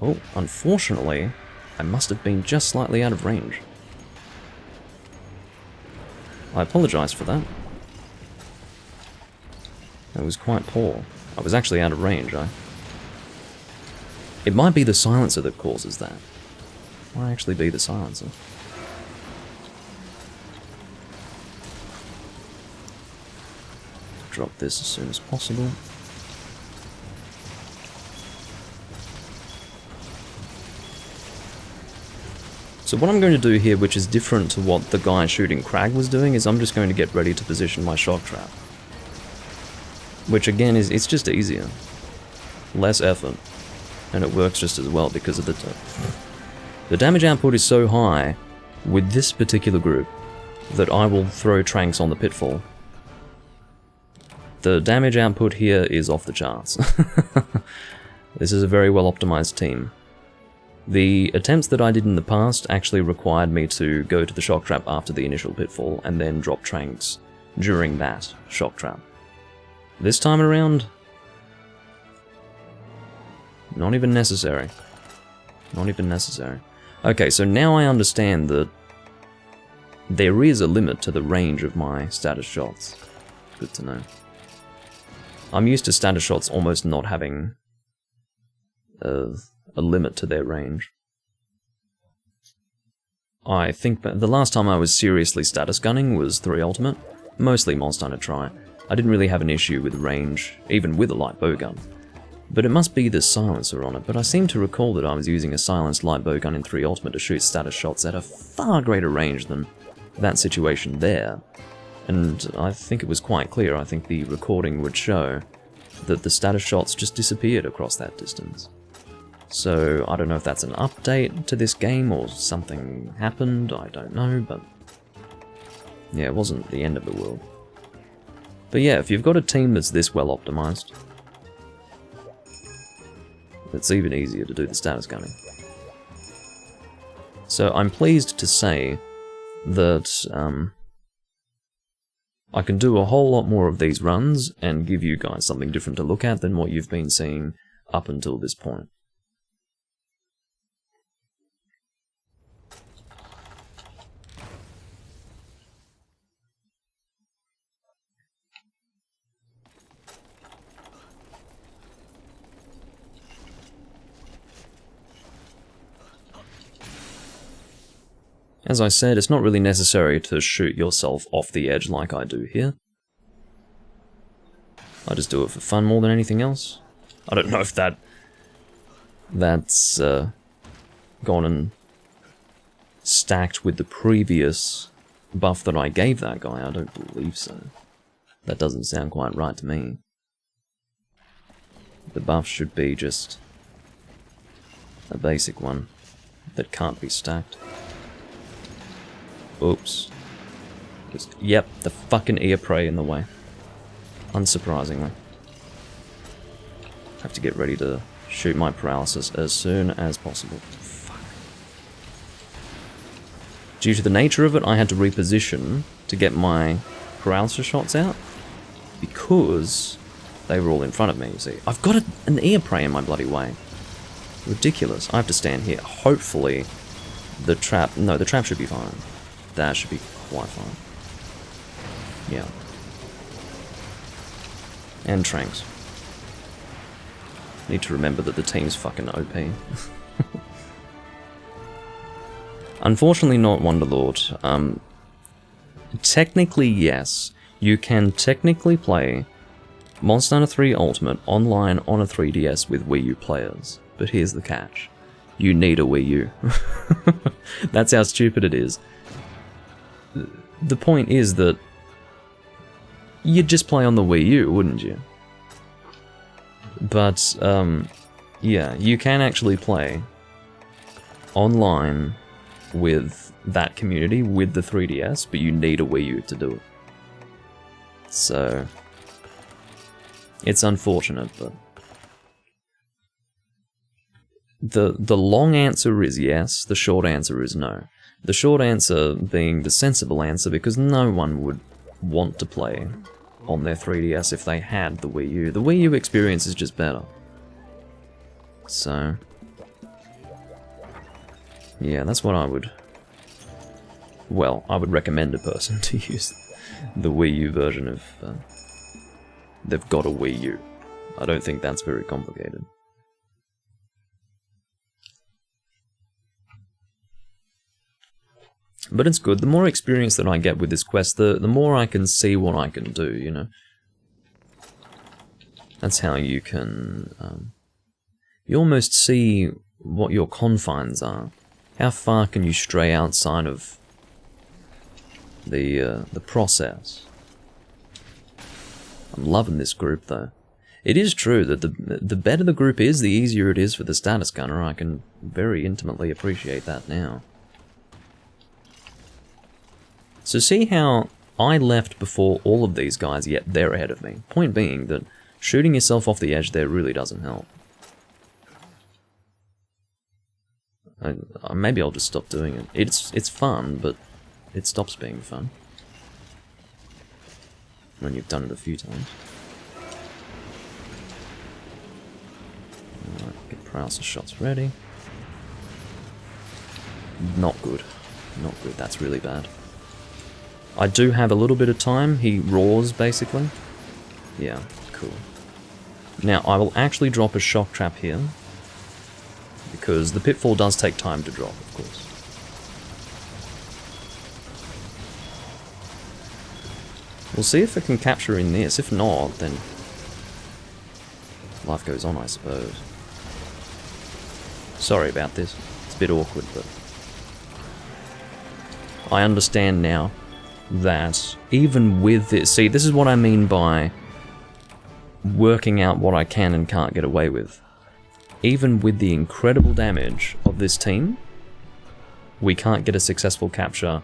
Oh, unfortunately, I must have been just slightly out of range. I apologise for that. That was quite poor. I was actually out of range. It might be the silencer that causes that. It might actually be the silencer. Drop this as soon as possible. So what I'm going to do here, which is different to what the guy shooting Crag was doing, is I'm just going to get ready to position my shock trap. Which again it's just easier. Less effort. And it works just as well because of the damage output is so high with this particular group that I will throw Tranks on the pitfall. The damage output here is off the charts. This is a very well optimized team. The attempts that I did in the past actually required me to go to the shock trap after the initial pitfall and then drop Tranks during that shock trap. This time around, not even necessary. Not even necessary. Okay, so now I understand that there is a limit to the range of my status shots. Good to know. I'm used to status shots almost not having a limit to their range. I think the last time I was seriously status gunning was 3 Ultimate, mostly Monster Hunter Tri. I didn't really have an issue with range, even with a light bowgun. But it must be the silencer on it, but I seem to recall that I was using a silenced light bowgun in 3 Ultimate to shoot status shots at a far greater range than that situation there. And I think it was quite clear. I think the recording would show that the status shots just disappeared across that distance. So I don't know if that's an update to this game or something happened, I don't know, but yeah, it wasn't the end of the world. But yeah, if you've got a team that's this well optimized, it's even easier to do the status gunning. So I'm pleased to say that I can do a whole lot more of these runs and give you guys something different to look at than what you've been seeing up until this point. As I said, it's not really necessary to shoot yourself off the edge like I do here. I just do it for fun more than anything else. I don't know if that's gone and stacked with the previous buff that I gave that guy. I don't believe so. That doesn't sound quite right to me. The buff should be just a basic one that can't be stacked. Oops. Just, yep, the fucking ear prey in the way. Unsurprisingly. Have to get ready to shoot my paralysis as soon as possible. Fuck. Due to the nature of it, I had to reposition to get my paralysis shots out, because they were all in front of me, you see. I've got an ear prey in my bloody way. Ridiculous. I have to stand here. Hopefully the trap... No, the trap should be fine. That should be quite fine. Yeah. And Tranks. Need to remember that the team's fucking OP. Unfortunately not Wonderlord. Technically, yes. You can technically play Monster Hunter 3 Ultimate online on a 3DS with Wii U players. But here's the catch. You need a Wii U. That's how stupid it is. The point is that you'd just play on the Wii U, wouldn't you? But, yeah, you can actually play online with that community, with the 3DS, but you need a Wii U to do it. So, it's unfortunate, but... The long answer is yes, the short answer is no. The short answer being the sensible answer, because no one would want to play on their 3DS if they had the Wii U. The Wii U experience is just better. So... yeah, that's what I would... well, I would recommend a person to use the Wii U version of... they've got a Wii U. I don't think that's very complicated. But it's good. The more experience that I get with this quest, the more I can see what I can do, you know? That's how you can... you almost see what your confines are. How far can you stray outside of the process? I'm loving this group, though. It is true that the better the group is, the easier it is for the status gunner. I can very intimately appreciate that now. So see how I left before all of these guys, yet they're ahead of me. Point being that shooting yourself off the edge there really doesn't help. Maybe I'll just stop doing it. It's fun, but it stops being fun when you've done it a few times. Alright, get paralysis shots ready. Not good. Not good, that's really bad. I do have a little bit of time. He roars, basically. Yeah, cool. Now, I will actually drop a shock trap here, because the pitfall does take time to drop, of course. We'll see if I can capture in this. If not, then life goes on, I suppose. Sorry about this. It's a bit awkward, but I understand now that even with this... see, this is what I mean by working out what I can and can't get away with. Even with the incredible damage of this team, we can't get a successful capture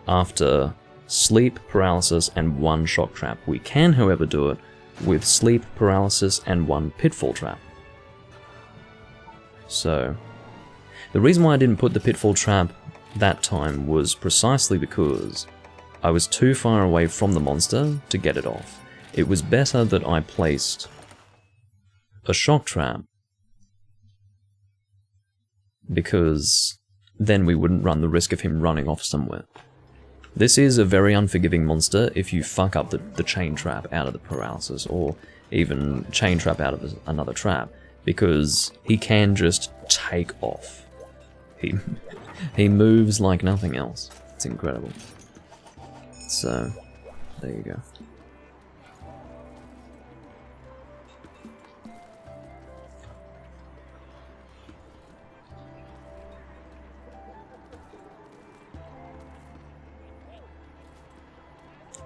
after sleep, paralysis, and 1 shock trap. We can, however, do it with sleep, paralysis, and 1 pitfall trap. So, the reason why I didn't put the pitfall trap that time was precisely because I was too far away from the monster to get it off. It was better that I placed a shock trap, because then we wouldn't run the risk of him running off somewhere. This is a very unforgiving monster if you fuck up the chain trap out of the paralysis, or even chain trap out of another trap, because he can just take off. He moves like nothing else. It's incredible. So, there you go.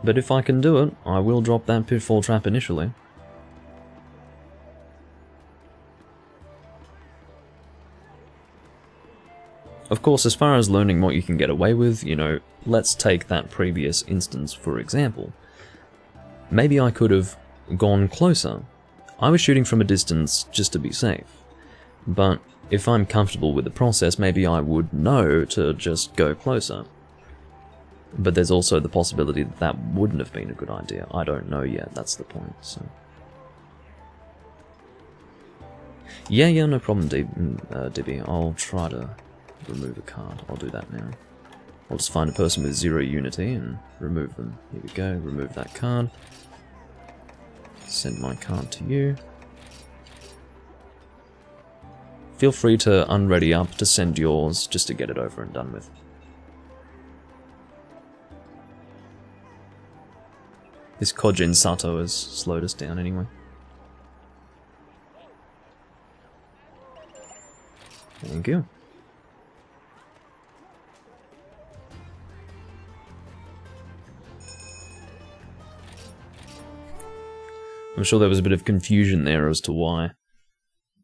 But if I can do it, I will drop that pitfall trap initially. Of course, as far as learning what you can get away with, you know, let's take that previous instance for example. Maybe I could have gone closer. I was shooting from a distance just to be safe. But if I'm comfortable with the process, maybe I would know to just go closer. But there's also the possibility that that wouldn't have been a good idea. I don't know yet, that's the point, so... Yeah, no problem, Dibby. I'll try to remove a card. I'll do that now. I'll just find a person with 0 unity and remove them. Here we go, remove that card. Send my card to you. Feel free to unready up to send yours, just to get it over and done with. This Kojin Sato has slowed us down anyway. Thank you. I'm sure there was a bit of confusion there as to why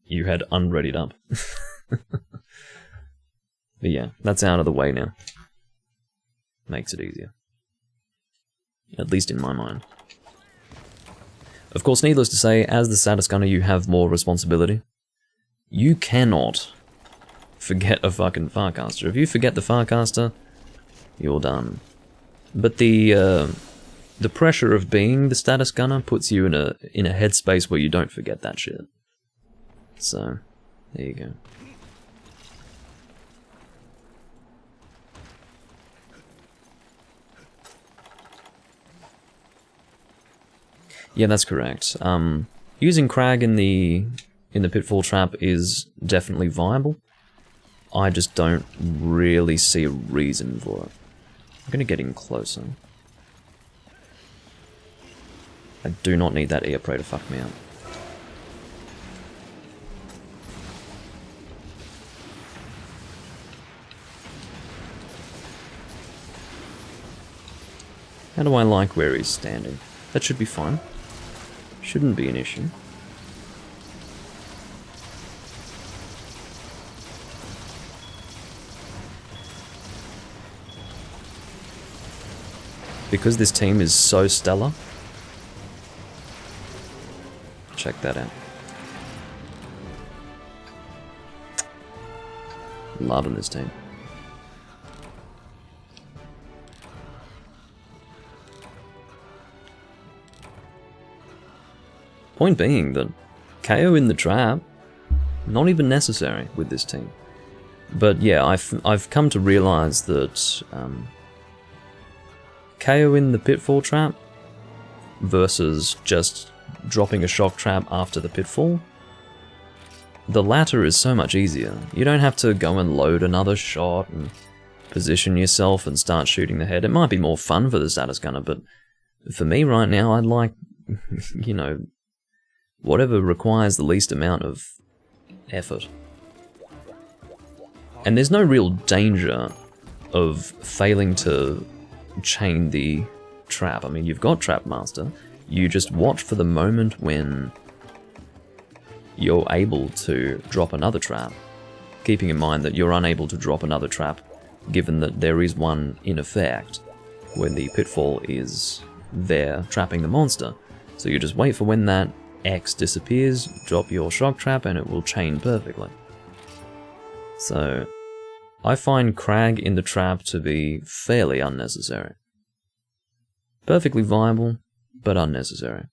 you had unreadied up. But yeah, that's out of the way now. Makes it easier. At least in my mind. Of course, needless to say, as the status gunner, you have more responsibility. You cannot forget a fucking Farcaster. If you forget the Farcaster, you're done. But the pressure of being the status gunner puts you in a headspace where you don't forget that shit. So, there you go. Yeah, that's correct. Using Crag in the pitfall trap is definitely viable. I just don't really see a reason for it. I'm gonna get in closer. I do not need that ear prey to fuck me up. How do I like where he's standing? That should be fine. Shouldn't be an issue. Because this team is so stellar. Check that out. Loving this team. Point being that KO in the trap, not even necessary with this team. But yeah, I've come to realize that KO in the pitfall trap versus just dropping a shock trap after the pitfall, the latter is so much easier. You don't have to go and load another shot and position yourself and start shooting the head. It might be more fun for the status gunner, but for me right now, I'd like, you know, whatever requires the least amount of effort. And there's no real danger of failing to chain the trap. I mean, you've got Trap Master. You just watch for the moment when you're able to drop another trap, keeping in mind that you're unable to drop another trap given that there is one in effect when the pitfall is there trapping the monster. So you just wait for when that X disappears, drop your shock trap, and it will chain perfectly. So I find Crag in the trap to be fairly unnecessary. Perfectly viable, but unnecessary.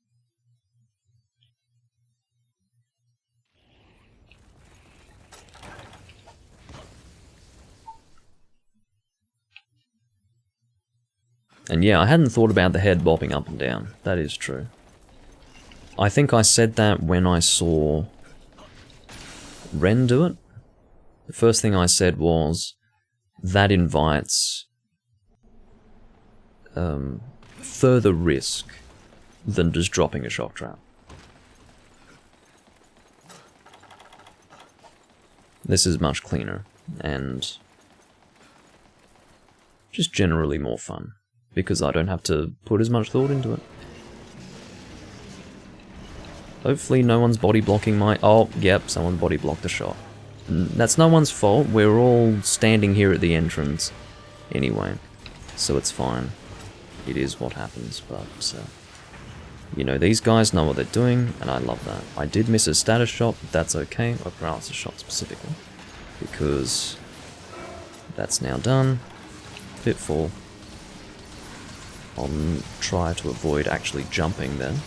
And yeah, I hadn't thought about the head bopping up and down. That is true. I think I said that when I saw Ren do it. The first thing I said was, that invites further risk than just dropping a shock trap. This is much cleaner, and just generally more fun, because I don't have to put as much thought into it. Hopefully no one's body blocking my... Oh, yep, someone body blocked the shot. That's no one's fault, we're all standing here at the entrance anyway, so it's fine. It is what happens, but, you know, these guys know what they're doing, and I love that. I did miss a status shot, but that's okay, or paralysis shot specifically, because that's now done. Pitfall. I'll try to avoid actually jumping then.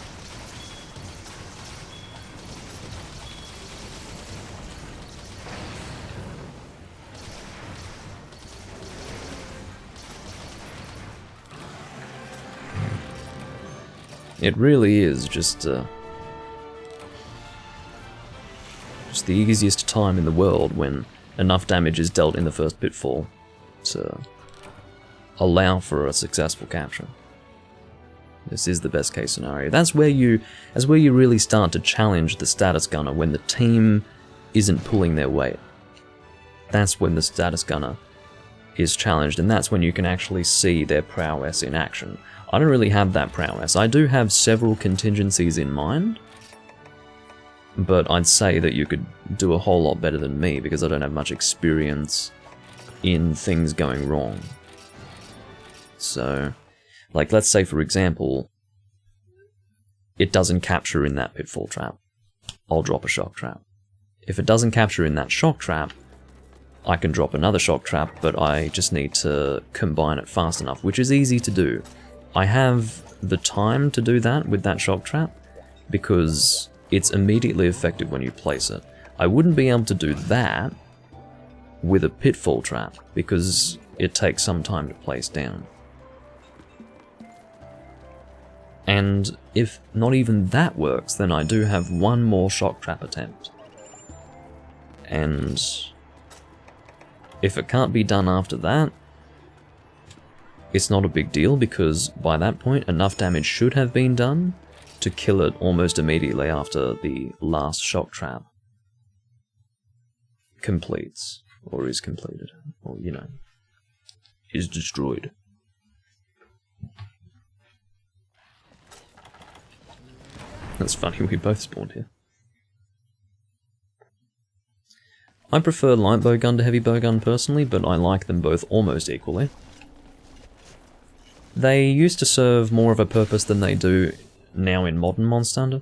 It really is just the easiest time in the world when enough damage is dealt in the first pitfall to allow for a successful capture. This is the best case scenario. That's where you really start to challenge the status gunner, when the team isn't pulling their weight. That's when the status gunner is challenged, and that's when you can actually see their prowess in action. I don't really have that prowess. I do have several contingencies in mind, but I'd say that you could do a whole lot better than me because I don't have much experience in things going wrong. So, like, let's say for example, it doesn't capture in that pitfall trap. I'll drop a shock trap. If it doesn't capture in that shock trap, I can drop another shock trap, but I just need to combine it fast enough, which is easy to do. I have the time to do that with that shock trap, because it's immediately effective when you place it. I wouldn't be able to do that with a pitfall trap, because it takes some time to place down. And if not even that works, then I do have one more shock trap attempt. And if it can't be done after that, it's not a big deal, because by that point enough damage should have been done to kill it almost immediately after the last shock trap completes, or is completed, or, you know, is destroyed. That's funny, we both spawned here. I prefer light bowgun to heavy bowgun personally, but I like them both almost equally. They used to serve more of a purpose than they do now in modern Monster Hunter.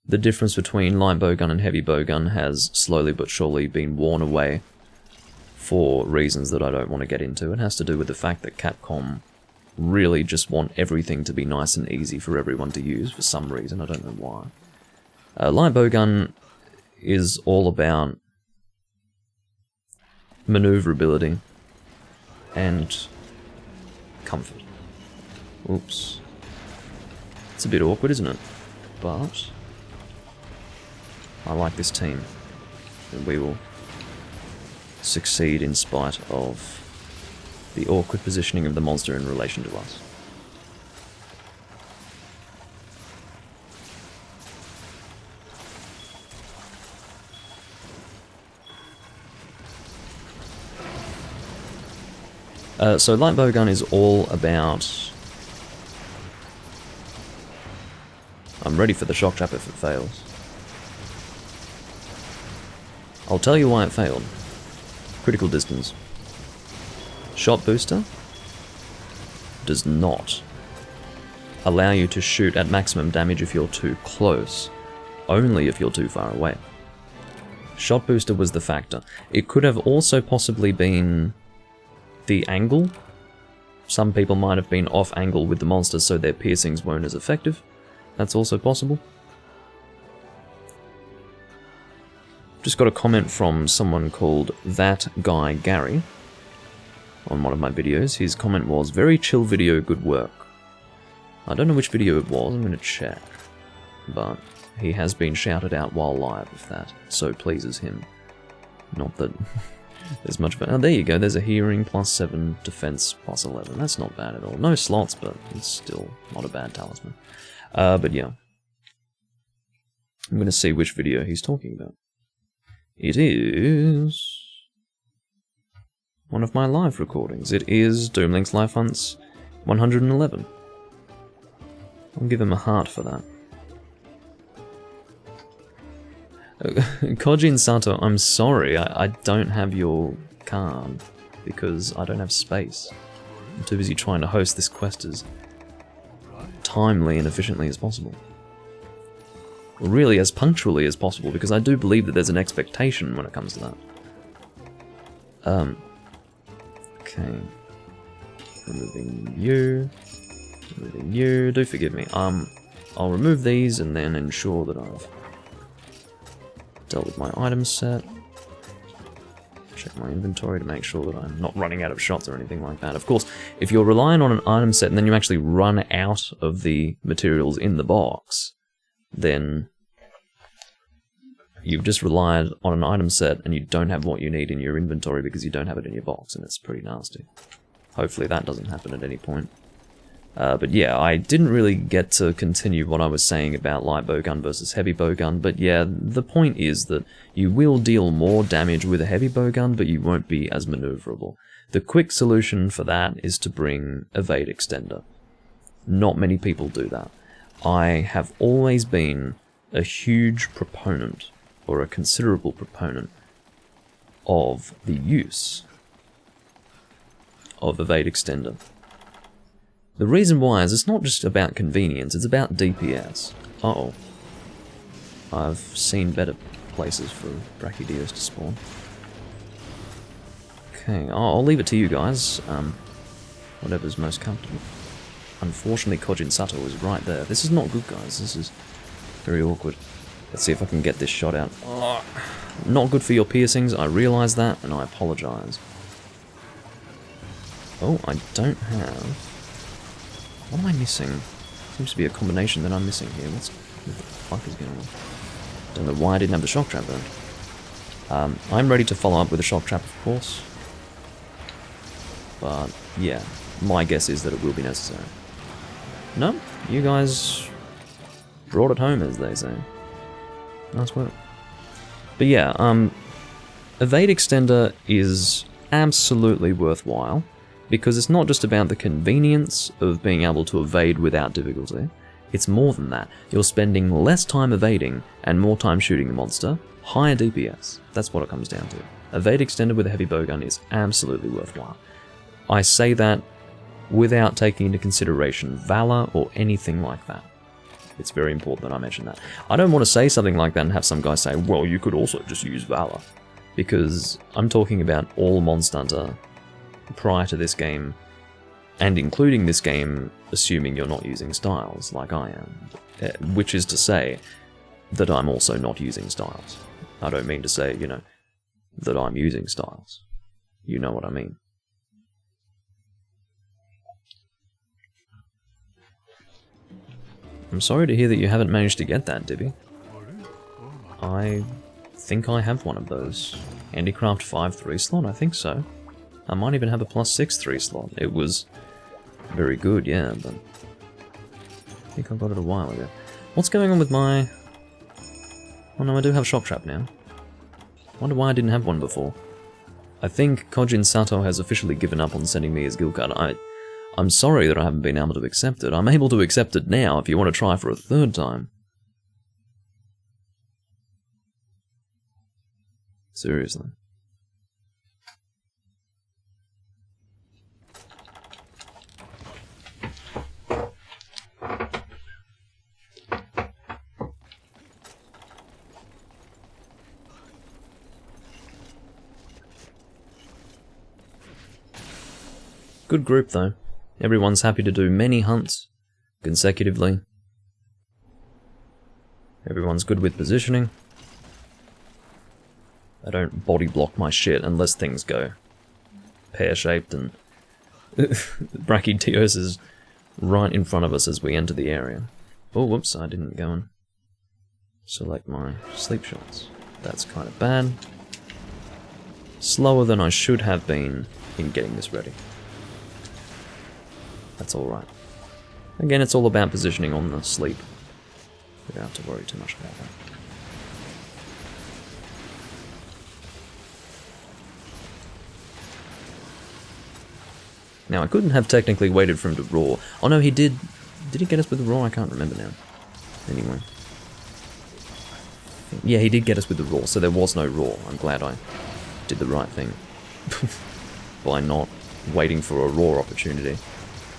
The difference between light bowgun and heavy bowgun has slowly but surely been worn away for reasons that I don't want to get into. It has to do with the fact that Capcom really just want everything to be nice and easy for everyone to use for some reason, I don't know why. Light bowgun is all about maneuverability and comfort. Oops. It's a bit awkward, isn't it? But I like this team, and we will succeed in spite of the awkward positioning of the monster in relation to us. So light bowgun is all about... I'm ready for the shock trap if it fails. I'll tell you why it failed. Critical distance. Shot booster does not allow you to shoot at maximum damage if you're too close, only if you're too far away. Shot booster was the factor. It could have also possibly been the angle. Some people might have been off angle with the monsters, so their piercings weren't as effective. That's also possible. Just got a comment from someone called That Guy Gary on one of my videos. His comment was, "Very chill video, good work." I don't know which video it was, I'm going to check. But he has been shouted out while live, if that so pleases him. Not that there's much of it. Oh, there you go, there's a hearing, +7, defense, +11. That's not bad at all. No slots, but it's still not a bad talisman. But yeah. I'm going to see which video he's talking about. It is one of my live recordings. It is Doomlink's Life Hunts 111. I'll give him a heart for that. Kojin Sato, I'm sorry, I don't have your card because I don't have space. I'm too busy trying to host this quest as timely and efficiently as possible. Well, really as punctually as possible, because I do believe that there's an expectation when it comes to that. Okay. Removing you. Removing you. Do forgive me. I'll remove these and then ensure that I've dealt with my item set. Check my inventory to make sure that I'm not running out of shots or anything like that. Of course, if you're relying on an item set and then you actually run out of the materials in the box, then you've just relied on an item set and you don't have what you need in your inventory because you don't have it in your box, and it's pretty nasty. Hopefully that doesn't happen at any point. But yeah, I didn't really get to continue what I was saying about light bowgun versus heavy bowgun, but yeah, the point is that you will deal more damage with a heavy bowgun, but you won't be as maneuverable. The quick solution for that is to bring Evade Extender. Not many people do that. I have always been a huge proponent, or a considerable proponent, of the use of Evade Extender. The reason why is it's not just about convenience, it's about DPS. Uh-oh. I've seen better places for Brachydios to spawn. Okay, I'll leave it to you guys. Whatever's most comfortable. Unfortunately, Kojin Sato is right there. This is not good, guys. This is very awkward. Let's see if I can get this shot out. Oh, not good for your piercings, I realise that, and I apologise. Oh, I don't have... What am I missing? Seems to be a combination that I'm missing here. What the fuck is going on? Don't know why I didn't have the shock trap burned. I'm ready to follow up with a shock trap, of course. But, yeah, my guess is that it will be necessary. No, you guys brought it home, as they say. Nice work. But yeah, Evade Extender is absolutely worthwhile, because it's not just about the convenience of being able to evade without difficulty. It's more than that. You're spending less time evading and more time shooting the monster, higher DPS. That's what it comes down to. Evade Extender with a heavy bowgun is absolutely worthwhile. I say that without taking into consideration Valor or anything like that. It's very important that I mention that. I don't want to say something like that and have some guy say, well, you could also just use Valor. Because I'm talking about all Monster Hunter prior to this game, and including this game, assuming you're not using styles like I am. Which is to say that I'm also not using styles. I don't mean to say, you know, that I'm using styles. You know what I mean. I'm sorry to hear that you haven't managed to get that, Dibby. I think I have one of those. Handicraft 5-3 slot, I think so. I might even have a +6 3 slot. It was very good, yeah, but I think I got it a while ago. What's going on with my... Oh no, I do have Shock Trap now. Wonder why I didn't have one before. I think Kojin Sato has officially given up on sending me his guild card. I'm sorry that I haven't been able to accept it. I'm able to accept it now if you want to try for a third time. Seriously. Good group, though. Everyone's happy to do many hunts consecutively. Everyone's good with positioning. I don't body block my shit unless things go pear-shaped and Brachydios is right in front of us as we enter the area. Oh, whoops, I didn't go and select my sleep shots. That's kind of bad. Slower than I should have been in getting this ready. That's alright. Again, it's all about positioning on the sleep. We don't have to worry too much about that. Now, I couldn't have technically waited for him to roar. Oh no, he did. Did he get us with the roar? I can't remember now. Anyway. Yeah, he did get us with the roar, so there was no roar. I'm glad I did the right thing. By not waiting for a roar opportunity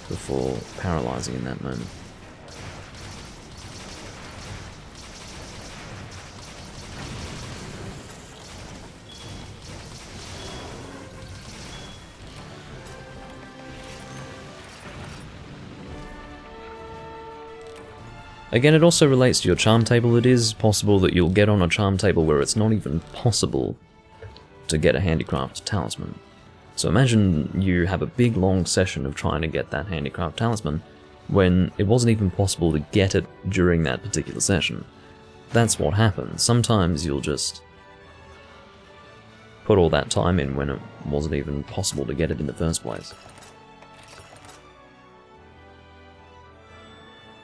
before paralyzing in that moment. Again, it also relates to your charm table. It is possible that you'll get on a charm table where it's not even possible to get a handicraft talisman. So imagine you have a big long session of trying to get that handicraft talisman when it wasn't even possible to get it during that particular session. That's what happens. Sometimes you'll just put all that time in when it wasn't even possible to get it in the first place.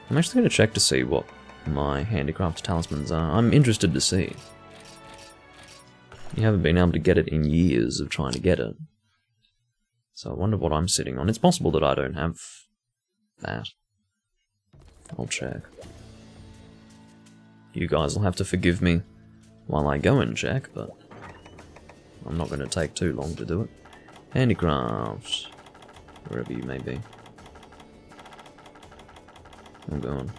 I'm actually going to check to see what my handicraft talismans are. I'm interested to see. You haven't been able to get it in years of trying to get it. So I wonder what I'm sitting on. It's possible that I don't have that. I'll check. You guys will have to forgive me while I go and check, but I'm not going to take too long to do it. Handicraft. Wherever you may be. I'm going.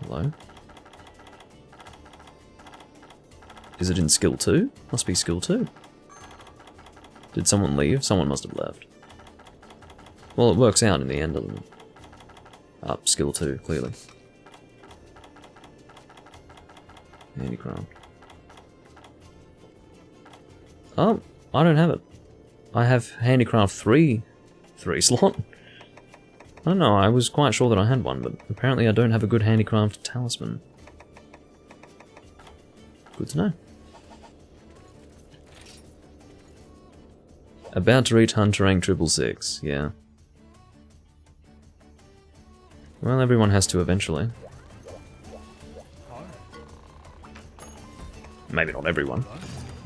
Hello? Is it in skill 2? Must be skill 2. Did someone leave? Someone must have left. Well, it works out in the end, doesn't it? Up, skill 2, clearly. Handicraft. Oh, I don't have it. I have handicraft 3 slot. I don't know, I was quite sure that I had one, but apparently I don't have a good handicraft talisman. Good to know. About to reach Hunter rank 666, yeah. Well, everyone has to eventually. Maybe not everyone,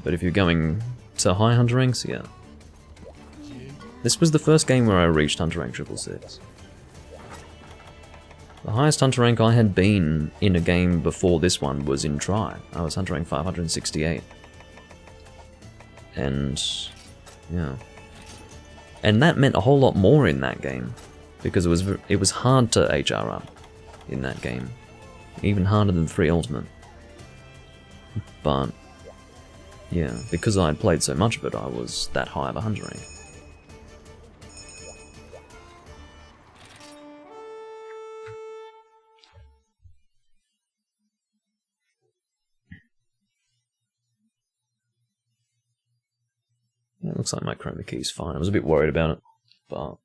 but if you're going to high Hunter ranks, yeah. This was the first game where I reached Hunter rank 666. The highest Hunter rank I had been in a game before this one was in Try. I was Hunter rank 568. And yeah. And that meant a whole lot more in that game, because it was hard to HR up in that game. Even harder than 3 Ultimate. But yeah, because I had played so much of it, I was that high of a Hunter rank. Yeah, it looks like my chroma key's fine. I was a bit worried about it, but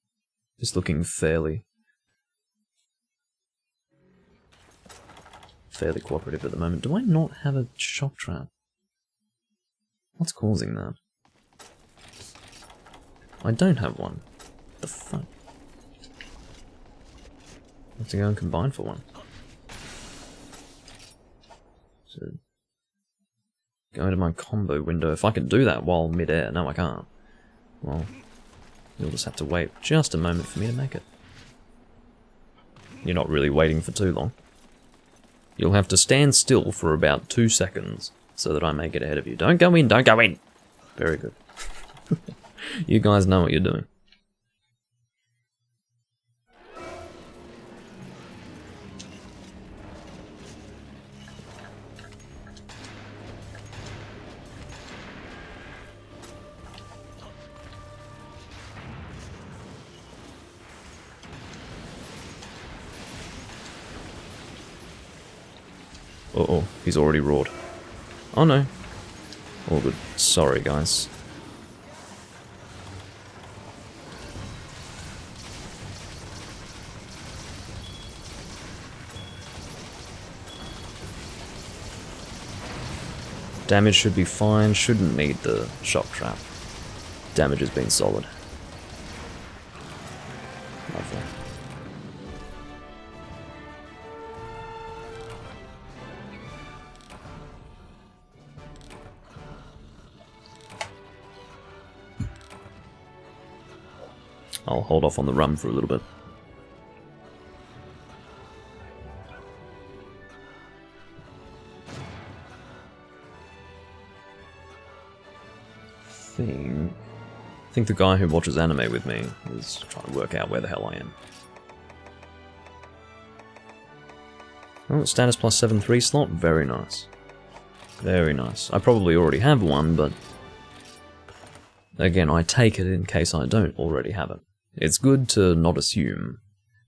it's looking fairly cooperative at the moment. Do I not have a shock trap? What's causing that? I don't have one. The fuck? I have to go and combine for one. So go into my combo window. If I can do that while mid-air. No, I can't. Well, you'll just have to wait just a moment for me to make it. You're not really waiting for too long. You'll have to stand still for about 2 seconds so that I may get ahead of you. Don't go in, don't go in! Very good. You guys know what you're doing. Uh-oh, he's already roared. Oh no. All good. Sorry, guys. Damage should be fine, shouldn't need the shock trap. Damage has been solid. Lovely. I'll hold off on the rum for a little bit. I think the guy who watches anime with me is trying to work out where the hell I am. Oh, status plus 7-3 slot, very nice. Very nice. I probably already have one, but again, I take it in case I don't already have it. It's good to not assume.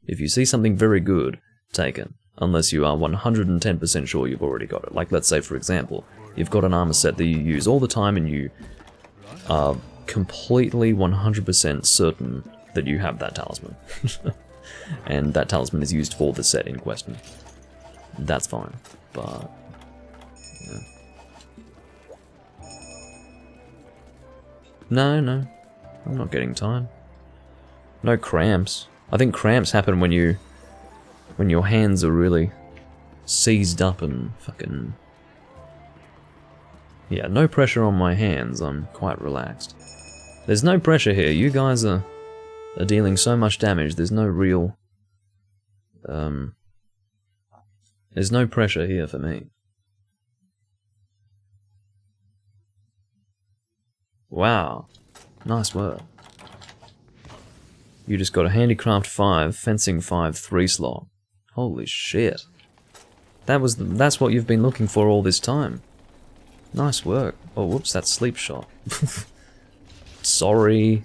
If you see something very good, take it. Unless you are 110% sure you've already got it. Like, let's say, for example, you've got an armor set that you use all the time and you are completely 100% certain that you have that talisman. And that talisman is used for the set in question. That's fine, but... yeah. No, I'm not getting tired. No cramps. I think cramps happen when your hands are really seized up and fucking... yeah, no pressure on my hands, I'm quite relaxed. There's no pressure here, you guys are dealing so much damage, there's no real... there's no pressure here for me. Wow, nice work. You just got a Handicraft 5, Fencing 5, 3 slot. Holy shit. That's what you've been looking for all this time. Nice work. Oh, whoops, that's sleep shot. Sorry.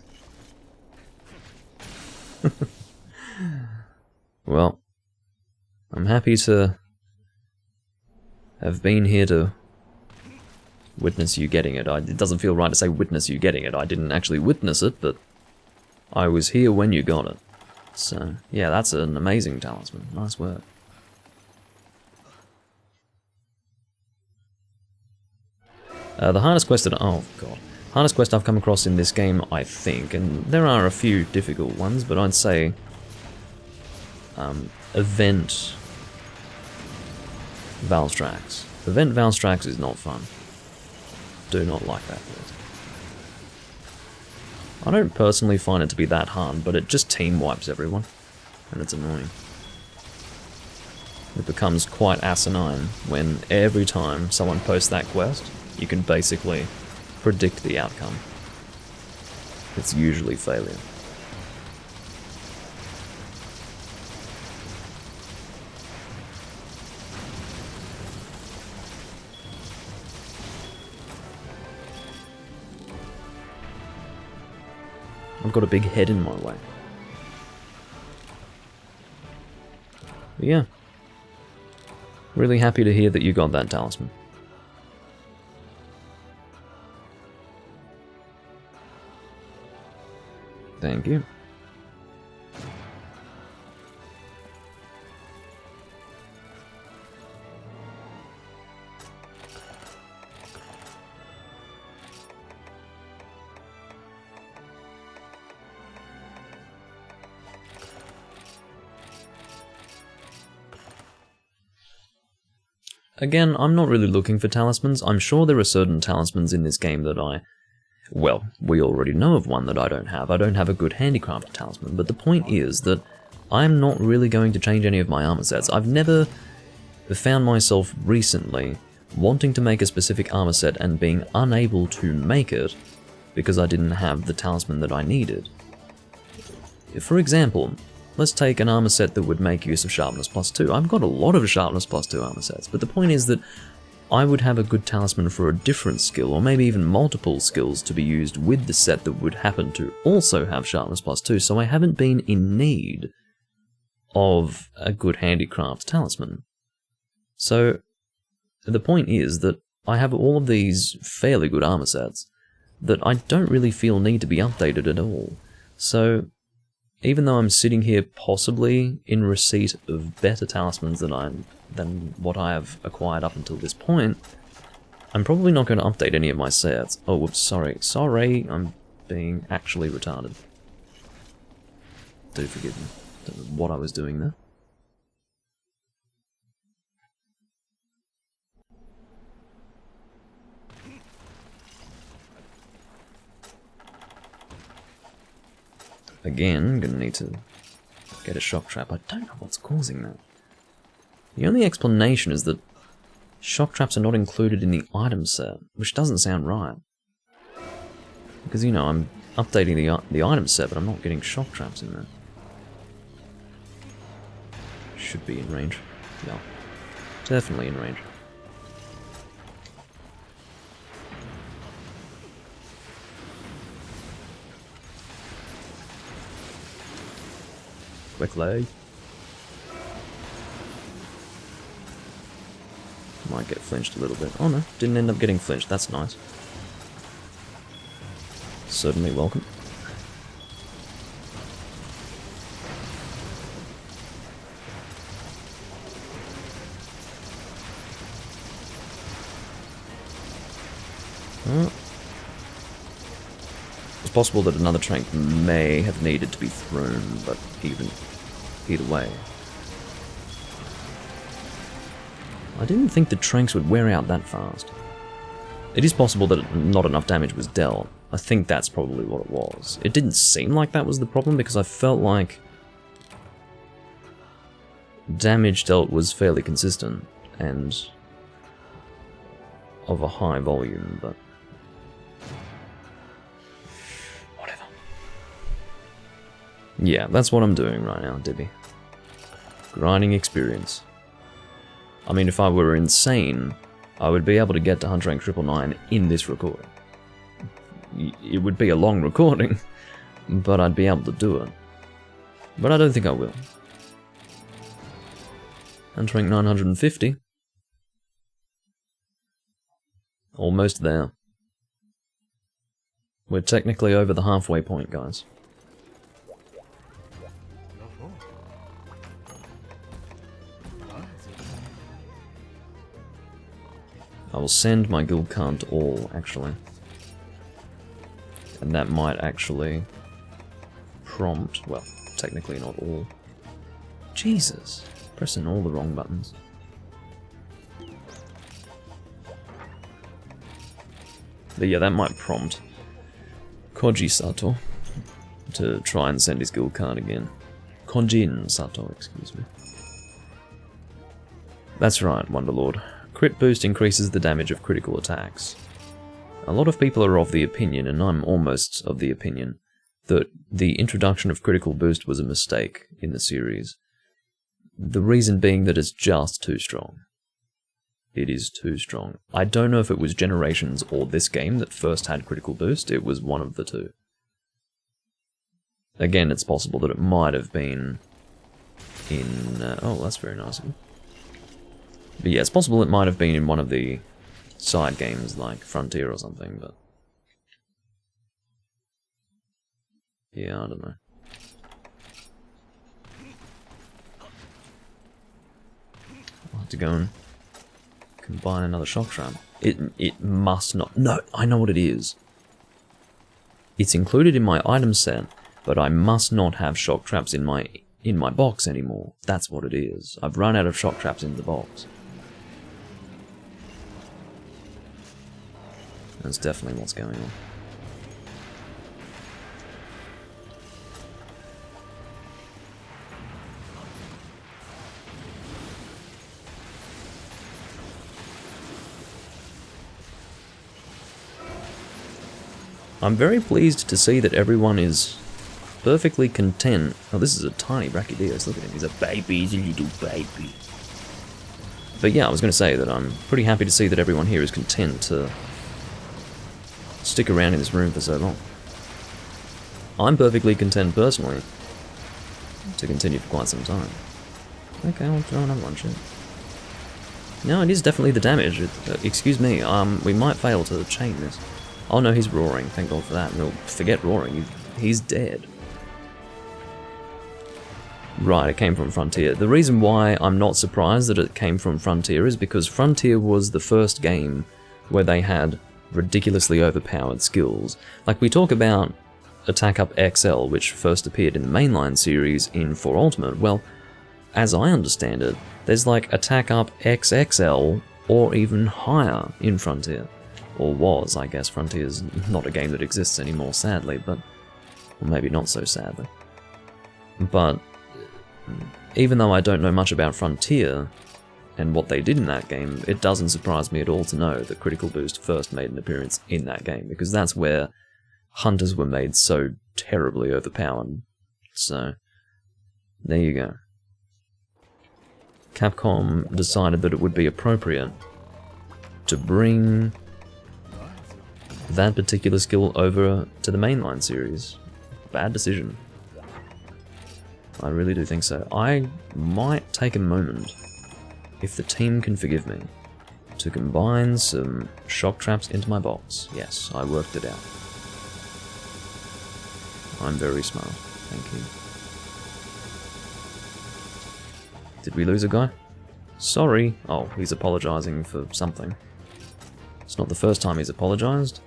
Well, I'm happy to have been here to witness you getting it. It doesn't feel right to say witness you getting it. I didn't actually witness it, but I was here when you got it. So, yeah, that's an amazing talisman. Nice work. The hardest quest that... oh, God. Hardest quest I've come across in this game, I think, and there are a few difficult ones, but I'd say... Event... Valstrax. Event Valstrax is not fun. Do not like that quest. I don't personally find it to be that hard, but it just team wipes everyone, and it's annoying. It becomes quite asinine when every time someone posts that quest, you can basically predict the outcome. It's usually failure. I've got a big head in my way. But yeah. Really happy to hear that you got that talisman. Thank you. Again, I'm not really looking for talismans. I'm sure there are certain talismans in this game that well, we already know of one that I don't have. I don't have a good handicraft talisman, but the point is that I'm not really going to change any of my armor sets. I've never found myself recently wanting to make a specific armor set and being unable to make it because I didn't have the talisman that I needed. For example, let's take an armor set that would make use of Sharpness plus 2. I've got a lot of Sharpness plus 2 armor sets, but the point is that I would have a good talisman for a different skill, or maybe even multiple skills to be used with the set that would happen to also have Sharpness plus 2, so I haven't been in need of a good handicraft talisman. So, the point is that I have all of these fairly good armor sets that I don't really feel need to be updated at all. So, even though I'm sitting here possibly in receipt of better talismans than what I have acquired up until this point, I'm probably not going to update any of my sets. Oh, whoops, sorry, I'm being actually retarded. Do forgive me. Don't know what I was doing there. Again, gonna need to get a shock trap. I don't know what's causing that. The only explanation is that shock traps are not included in the item set, which doesn't sound right. Because, you know, I'm updating the item set, but I'm not getting shock traps in there. Should be in range. Yeah. Definitely in range. Quickly. Might get flinched a little bit. Oh no, didn't end up getting flinched. That's nice. Certainly welcome. It's possible that another trank may have needed to be thrown, but either way. I didn't think the tranks would wear out that fast. It is possible that not enough damage was dealt. I think that's probably what it was. It didn't seem like that was the problem because I felt like damage dealt was fairly consistent and of a high volume, but whatever. Yeah, that's what I'm doing right now, Dibby. Grinding experience. I mean, if I were insane, I would be able to get to Hunt Rank 999 in this recording. It would be a long recording, but I'd be able to do it. But I don't think I will. Hunt Rank 950. Almost there. We're technically over the halfway point, guys. I will send my guild card to all, actually. And that might actually prompt, well, technically not all. Jesus, pressing all the wrong buttons. But yeah, that might prompt Koji Sato to try and send his guild card again. Konjin Sato, excuse me. That's right, Wonderlord. Crit boost increases the damage of critical attacks. A lot of people are of the opinion, and I'm almost of the opinion, that the introduction of critical boost was a mistake in the series. The reason being that it's just too strong. It is too strong. I don't know if it was Generations or this game that first had critical boost. It was one of the two. Again, it's possible that it might have been in... oh, that's very nice of you. But yeah, it's possible it might have been in one of the side games like Frontier or something, but... yeah, I don't know. I'll have to go and combine another shock trap. It must not... no, I know what it is. It's included in my item set, but I must not have shock traps in my box anymore. That's what it is. I've run out of shock traps in the box. That's definitely what's going on. I'm very pleased to see that everyone is perfectly content. Oh, this is a tiny Brachydios. Look at him. He's a baby. He's a little baby. But yeah, I was going to say that I'm pretty happy to see that everyone here is content to stick around in this room for so long. I'm perfectly content personally to continue for quite some time. Okay, I'll throw another one, shit. No, it is definitely the damage. Excuse me, we might fail to chain this. Oh no, he's roaring, thank God for that. No, forget roaring, he's dead. Right, it came from Frontier. The reason why I'm not surprised that it came from Frontier is because Frontier was the first game where they had ridiculously overpowered skills. Like, we talk about Attack Up XL, which first appeared in the mainline series in 4 Ultimate. Well, as I understand it, there's like Attack Up XXL or even higher in Frontier. Or was, I guess. Frontier's not a game that exists anymore, sadly, but... Well, maybe not so sadly. But even though I don't know much about Frontier and what they did in that game, it doesn't surprise me at all to know that Critical Boost first made an appearance in that game, because that's where hunters were made so terribly overpowered. So, there you go. Capcom decided that it would be appropriate to bring that particular skill over to the mainline series. Bad decision. I really do think so. I might take a moment, if the team can forgive me, to combine some shock traps into my box. Yes, I worked it out. I'm very smart. Thank you. Did we lose a guy? Sorry. Oh, he's apologizing for something. It's not the first time he's apologized.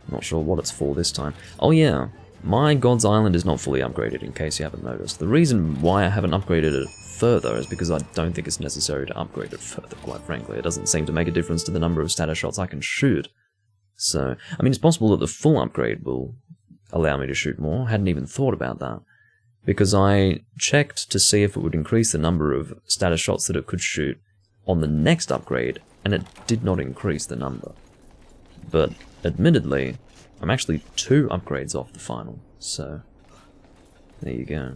Not sure what it's for this time. Oh yeah, my God's Island is not fully upgraded, in case you haven't noticed. The reason why I haven't upgraded it further is because I don't think it's necessary to upgrade it further, quite frankly. It doesn't seem to make a difference to the number of status shots I can shoot. So, I mean, it's possible that the full upgrade will allow me to shoot more. Hadn't even thought about that. Because I checked to see if it would increase the number of status shots that it could shoot on the next upgrade, and it did not increase the number. But, admittedly, I'm actually 2 upgrades off the final, so there you go.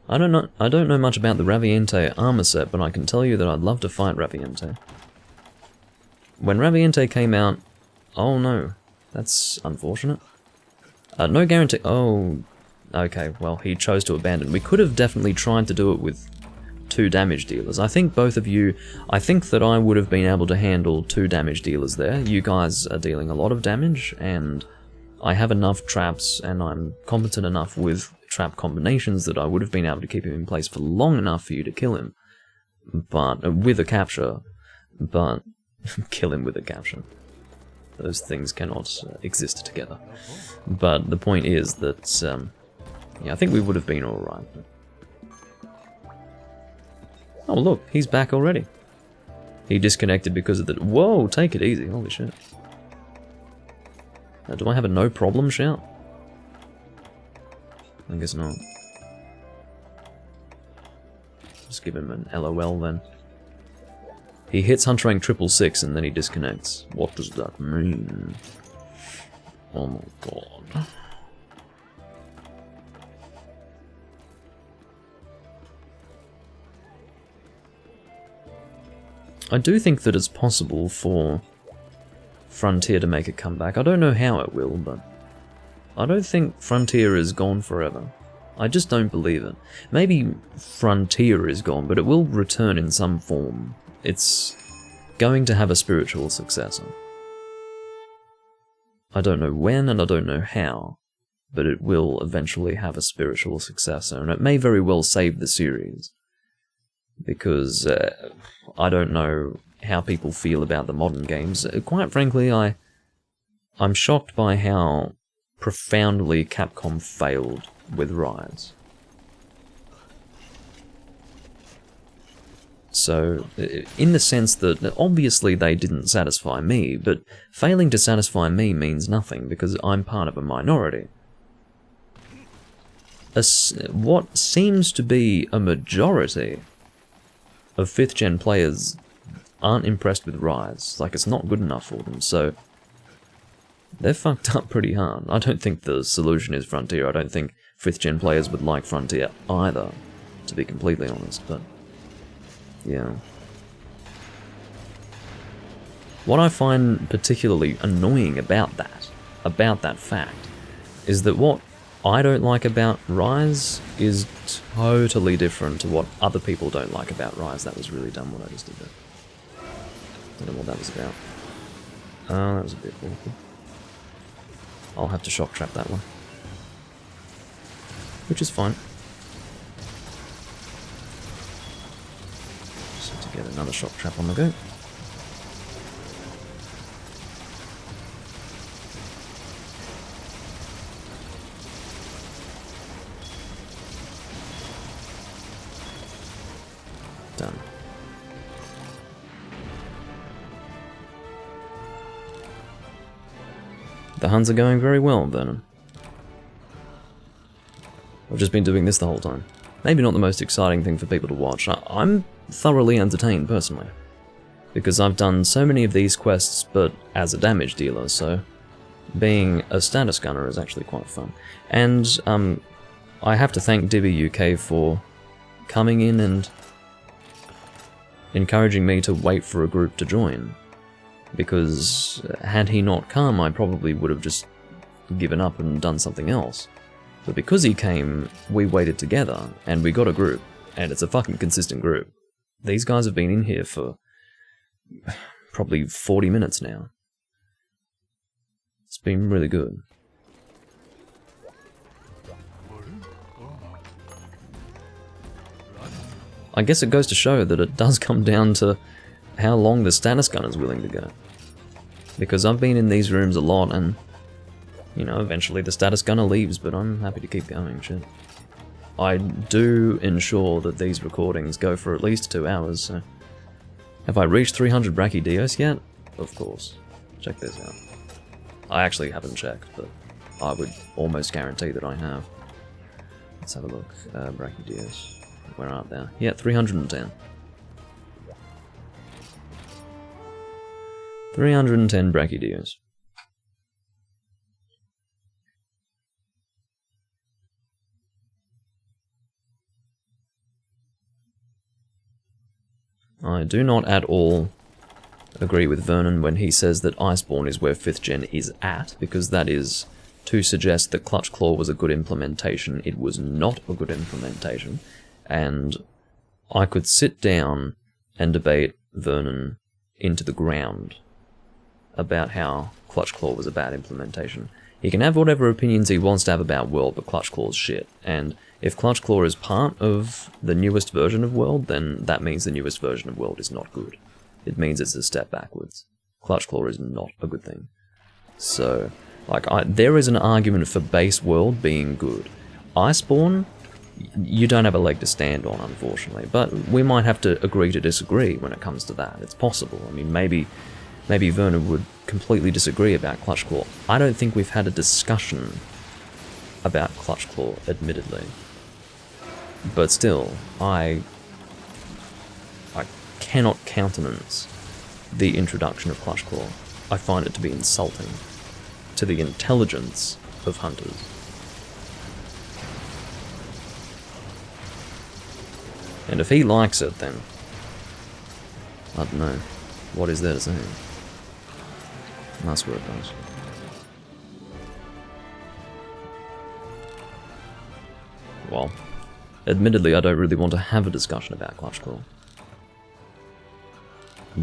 I don't know much about the Raviente armor set, but I can tell you that I'd love to fight Raviente. When Raviente came out... Oh no, that's unfortunate. No guarantee... Oh, okay, well, he chose to abandon. We could have definitely tried to do it with 2 damage dealers. I think both of you... I think that I would have been able to handle 2 damage dealers there. You guys are dealing a lot of damage, and I have enough traps, and I'm competent enough with trap combinations that I would have been able to keep him in place for long enough for you to kill him. But... with a capture. But... kill him with a capture. Those things cannot exist together. But the point is that... yeah, I think we would have been alright. Oh look, he's back already. He disconnected because of the... Whoa, take it easy, holy shit. Do I have a no problem shout? I guess not. Just give him an LOL then. He hits Hunter Rank 666 and then he disconnects. What does that mean? Oh my god. I do think that it's possible for Frontier to make a comeback. I don't know how it will, but I don't think Frontier is gone forever. I just don't believe it. Maybe Frontier is gone, but it will return in some form. It's going to have a spiritual successor. I don't know when and I don't know how, but it will eventually have a spiritual successor, and it may very well save the series. Because I don't know how people feel about the modern games. Quite frankly, I'm shocked by how profoundly Capcom failed with Rise. So, in the sense that obviously they didn't satisfy me, but failing to satisfy me means nothing because I'm part of a minority. What seems to be a majority of 5th gen players aren't impressed with Rise. Like, it's not good enough for them, so they're fucked up pretty hard. I don't think the solution is Frontier. I don't think 5th gen players would like Frontier either, to be completely honest, but yeah. What I find particularly annoying about that fact, is that what I don't like about Rise is totally different to what other people don't like about Rise. That was really dumb what I just did there. Don't know what that was about. Oh, that was a bit awkward. I'll have to shock trap that one. Which is fine. Just have to get another shock trap on the go. Done. The hunts are going very well, Vernon. I've just been doing this the whole time. Maybe not the most exciting thing for people to watch. I'm thoroughly entertained, personally. Because I've done so many of these quests, but as a damage dealer, so being a status gunner is actually quite fun. And I have to thank Dibby UK for coming in and encouraging me to wait for a group to join. Because had he not come, I probably would have just given up and done something else. But because he came, we waited together, and we got a group, and it's a fucking consistent group. These guys have been in here for probably 40 minutes now. It's been really good. I guess it goes to show that it does come down to how long the status gunner is willing to go. Because I've been in these rooms a lot and, you know, eventually the status gunner leaves, but I'm happy to keep going, shit. I do ensure that these recordings go for at least 2 hours, so... Have I reached 300 Brachydios yet? Of course. Check this out. I actually haven't checked, but I would almost guarantee that I have. Let's have a look. Brachydios. Where are they? Yeah, 310. 310 Brachydios. I do not at all agree with Vernon when he says that Iceborne is where 5th gen is at, because that is to suggest that Clutch Claw was a good implementation. It was not a good implementation, and I could sit down and debate Vernon into the ground about how Clutch Claw was a bad implementation. He can have whatever opinions he wants to have about World, but Clutch Claw's shit. And if Clutch Claw is part of the newest version of World, then that means the newest version of World is not good. It means it's a step backwards. Clutch Claw is not a good thing. So, like, there is an argument for base World being good. Iceborne, you don't have a leg to stand on, unfortunately. But we might have to agree to disagree when it comes to that. It's possible. I mean, maybe Vernon would completely disagree about Clutch Claw. I don't think we've had a discussion about Clutch Claw, admittedly. But still, I cannot countenance the introduction of Clutch Claw. I find it to be insulting to the intelligence of hunters. And if he likes it, then I don't know. What is there to say? That's where it goes. Well, admittedly, I don't really want to have a discussion about Clutch Claw.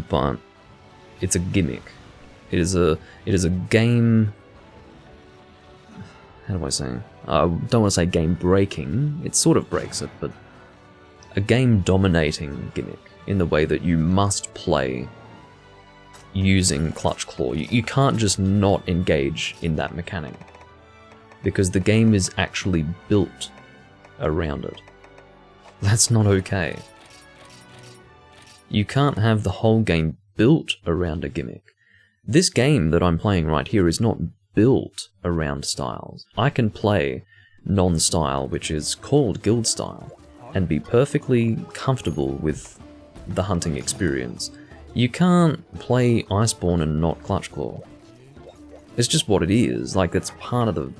But it's a gimmick. It is a game. How do I say? I don't want to say game breaking. It sort of breaks it, but a game dominating gimmick in the way that you must play using Clutch Claw. You can't just not engage in that mechanic, because the game is actually built around it. That's not okay. You can't have the whole game built around a gimmick. This game that I'm playing right here is not built around styles. I can play non-style, which is called guild style, and be perfectly comfortable with the hunting experience. You can't play Iceborne and not Clutch Claw. It's just what it is. Like, it's part of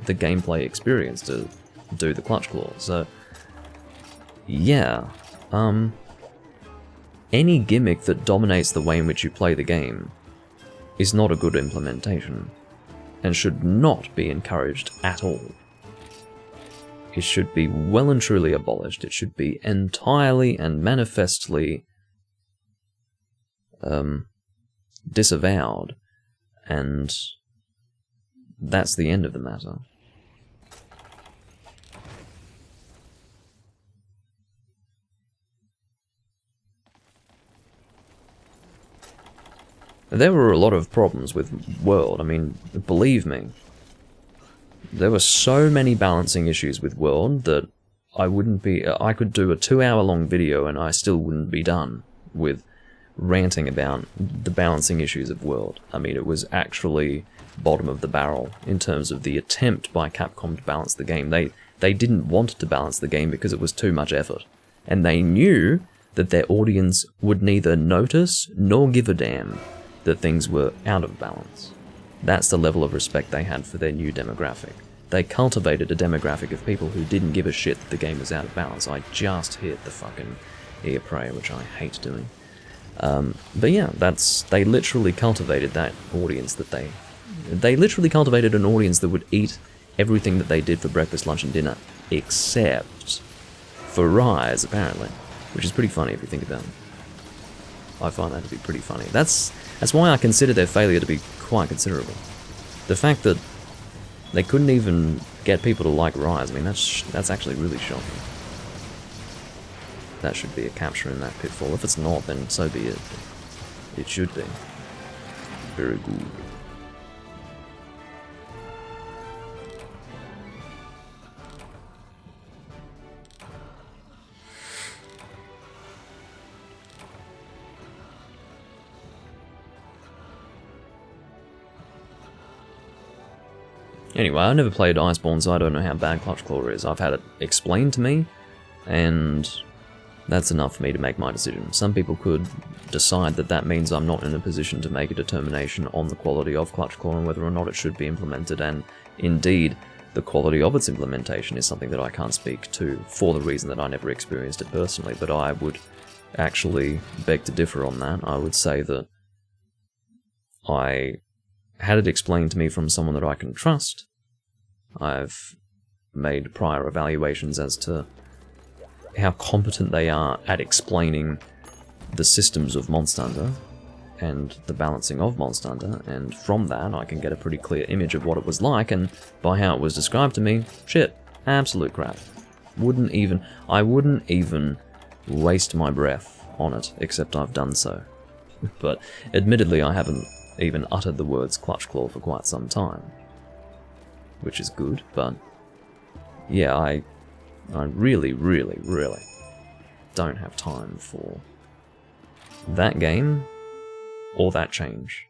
the gameplay experience to do the Clutch Claw. So, yeah. Any gimmick that dominates the way in which you play the game is not a good implementation. and should not be encouraged at all. It should be well and truly abolished. It should be entirely and manifestly disavowed, and that's the end of the matter. There were a lot of problems with World. I mean, believe me, there were so many balancing issues with World that I could do a 2-hour-long video and I still wouldn't be done with ranting about the balancing issues of World. I mean, it was actually bottom of the barrel in terms of the attempt by Capcom to balance the game. They didn't want to balance the game because it was too much effort, and they knew that their audience would neither notice nor give a damn that things were out of balance. That's the level of respect they had for their new demographic. They cultivated a demographic of people who didn't give a shit that the game was out of balance. I just hit the fucking ear prayer, which I hate doing. But yeah, they literally cultivated that audience that they literally cultivated an audience that would eat everything that they did for breakfast, lunch, and dinner, except for Rise, apparently, which is pretty funny if you think about it. I find that to be pretty funny. That's why I consider their failure to be quite considerable. The fact that they couldn't even get people to like Rise, I mean, that's actually really shocking. That should be a capture in that pitfall. If it's not, then so be it. It should be. Very good. Anyway, I never played Iceborne, so I don't know how bad Clutch Claw is. I've had it explained to me, and that's enough for me to make my decision. Some people could decide that that means I'm not in a position to make a determination on the quality of Clutch Claw and whether or not it should be implemented, and indeed, the quality of its implementation is something that I can't speak to for the reason that I never experienced it personally, but I would actually beg to differ on that. I would say that I had it explained to me from someone that I can trust. I've made prior evaluations as to how competent they are at explaining the systems of Monster Hunter and the balancing of Monster Hunter, and from that I can get a pretty clear image of what it was like, and by how it was described to me, shit, absolute crap. I wouldn't even waste my breath on it, except I've done so. But admittedly I haven't even uttered the words Clutch Claw for quite some time, which is good, but yeah, I really, really, really don't have time for that game or that change.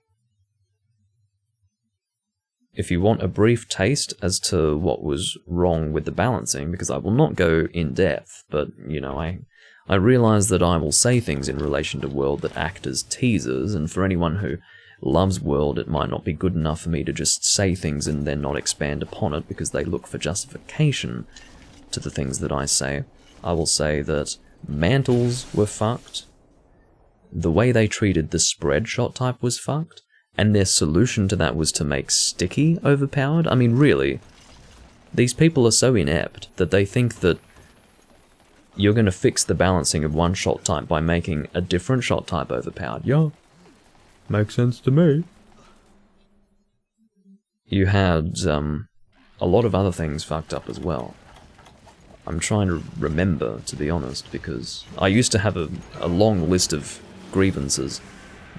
If you want a brief taste as to what was wrong with the balancing, because I will not go in depth, but you know, I realize that I will say things in relation to World that act as teasers, and for anyone who loves World, it might not be good enough for me to just say things and then not expand upon it because they look for justification to the things that I say. I will say that mantles were fucked, the way they treated the spread shot type was fucked, and their solution to that was to make sticky overpowered. I mean, really, these people are so inept that they think that you're going to fix the balancing of one shot type by making a different shot type overpowered. Yeah. Makes sense to me. You had a lot of other things fucked up as well. I'm trying to remember, to be honest, because I used to have a long list of grievances,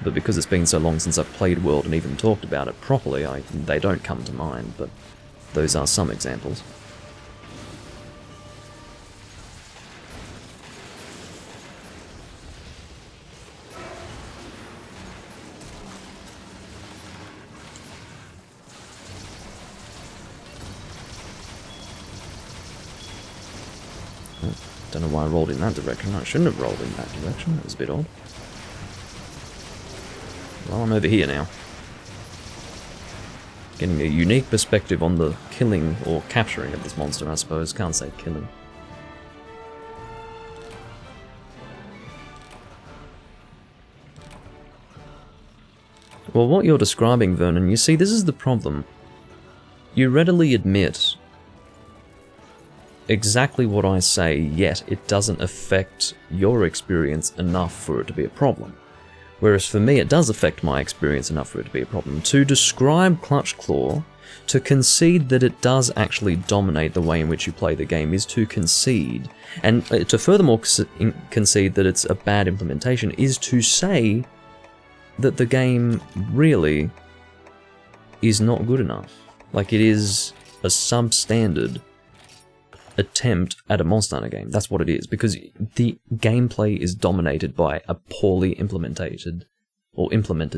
but because it's been so long since I've played World and even talked about it properly, they don't come to mind, but those are some examples. Don't know why I rolled in that direction. I shouldn't have rolled in that direction. That was a bit odd. Well, I'm over here now. Getting a unique perspective on the killing or capturing of this monster, I suppose. Can't say killing. Well, what you're describing, Vernon, you see, this is the problem You readily admit exactly what I say, yet it doesn't affect your experience enough for it to be a problem. Whereas for me, it does affect my experience enough for it to be a problem. To describe Clutch Claw, to concede that it does actually dominate the way in which you play the game is to concede. And to furthermore concede that it's a bad implementation is to say that the game really is not good enough. Like, it is a substandard attempt at a Monster Hunter game. That's what it is, because the gameplay is dominated by a poorly implemented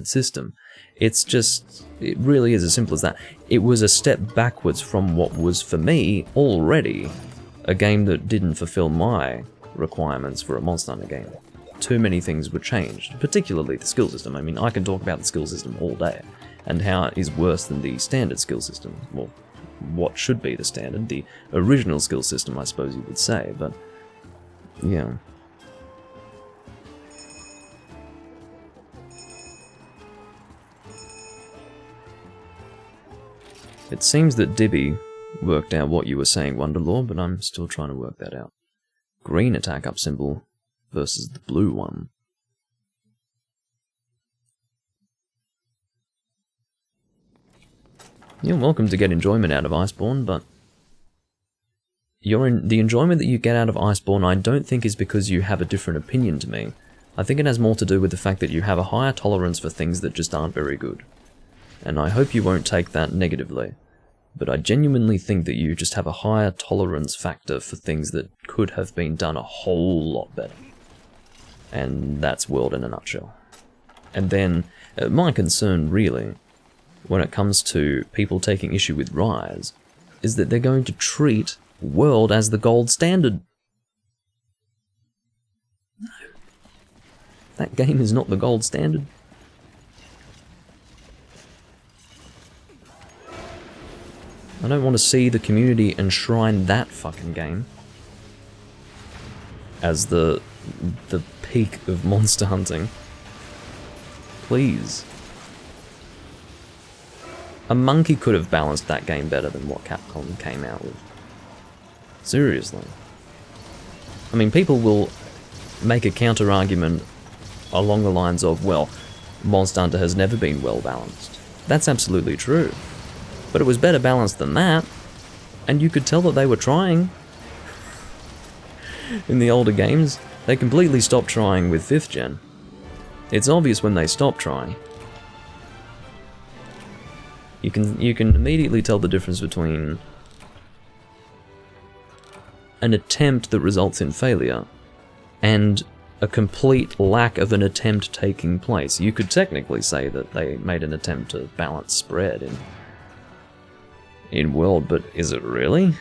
system. It's just, it really is as simple as that. It was a step backwards from what was, for me, already a game that didn't fulfill my requirements for a Monster Hunter game. Too many things were changed, particularly the skill system. I mean, I can talk about the skill system all day, and how it is worse than the standard skill system. Well, what should be the standard, the original skill system, I suppose you would say, but yeah. It seems that Dibby worked out what you were saying, Wonderlord, but I'm still trying to work that out. Green attack up symbol versus the blue one. You're welcome to get enjoyment out of Iceborne, but the enjoyment that you get out of Iceborne I don't think is because you have a different opinion to me. I think it has more to do with the fact that you have a higher tolerance for things that just aren't very good. And I hope you won't take that negatively. But I genuinely think that you just have a higher tolerance factor for things that could have been done a whole lot better. And that's World in a nutshell. And then, my concern really, when it comes to people taking issue with Rise, is that they're going to treat World as the gold standard. No. That game is not the gold standard. I don't want to see the community enshrine that fucking game as the peak of monster hunting. Please. A monkey could have balanced that game better than what Capcom came out with. Seriously. I mean, people will make a counter-argument along the lines of, well, Monster Hunter has never been well balanced. That's absolutely true. But it was better balanced than that, and you could tell that they were trying. In the older games, they completely stopped trying with 5th gen. It's obvious when they stop trying. You can immediately tell the difference between an attempt that results in failure and a complete lack of an attempt taking place. You could technically say that they made an attempt to balance spread in World, but is it really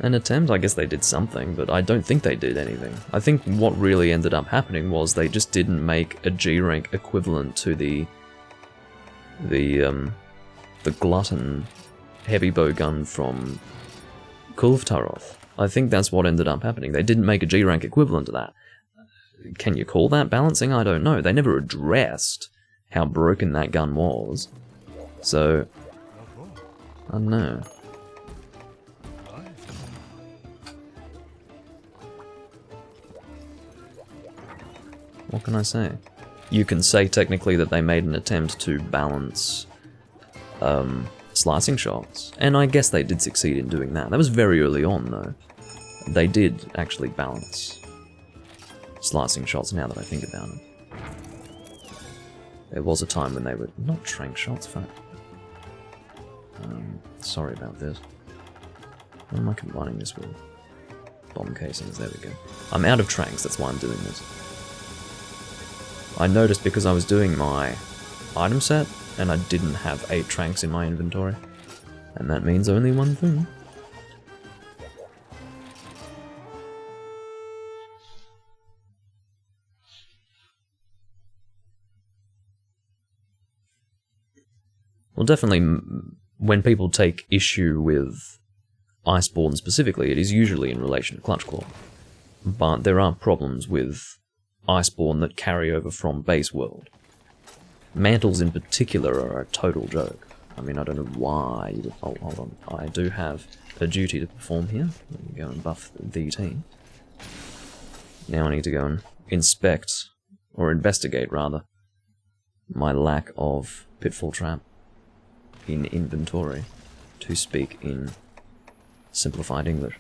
an attempt? I guess they did something, but I don't think they did anything. I think what really ended up happening was they just didn't make a G rank equivalent to the Glutton heavy bow gun from Kulvtaroth. I think that's what ended up happening. They didn't make a G rank equivalent to that. Can you call that balancing? I don't know. They never addressed how broken that gun was. So, I don't know. What can I say? You can say technically that they made an attempt to balance slicing shots, and I guess they did succeed in doing that. That was very early on, though. They did actually balance slicing shots, now that I think about it. There was a time when they were not trank shots, fuck. Sorry about this. What am I combining this with? Bomb casings, there we go. I'm out of tranks, that's why I'm doing this. I noticed because I was doing my item set, and I didn't have 8 tranks in my inventory. And that means only one thing. Well, definitely, when people take issue with Iceborne specifically, it is usually in relation to Clutch Claw. But there are problems with Iceborne that carry over from base world. Mantles in particular are a total joke. I mean, I don't know why you would... Oh, hold on. I do have a duty to perform here. Let me go and buff the team. Now I need to go and inspect, or investigate rather, my lack of pitfall trap in inventory, to speak in simplified English.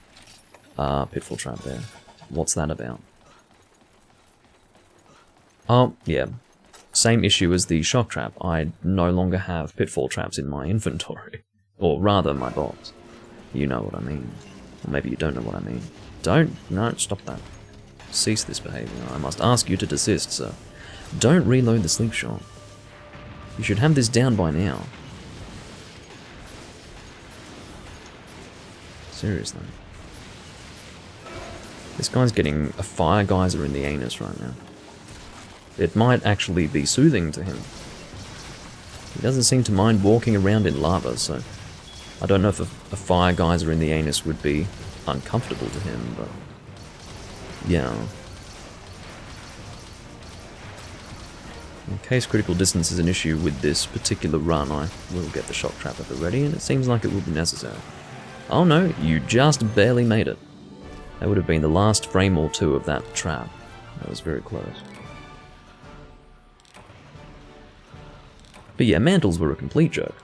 Pitfall trap there. What's that about? Oh, yeah. Same issue as the shock trap. I no longer have pitfall traps in my inventory. Or rather, my box. You know what I mean. Or maybe you don't know what I mean. Don't. No, stop that. Cease this behavior. I must ask you to desist, sir. Don't reload the sleep shot. You should have this down by now. Seriously. This guy's getting a fire geyser in the anus right now. It might actually be soothing to him. He doesn't seem to mind walking around in lava, so I don't know if a fire geyser in the anus would be uncomfortable to him, but yeah. In case critical distance is an issue with this particular run, I will get the shock trap at the ready, and it seems like it will be necessary. Oh no, you just barely made it. That would have been the last frame or two of that trap. That was very close. But yeah, mantles were a complete joke.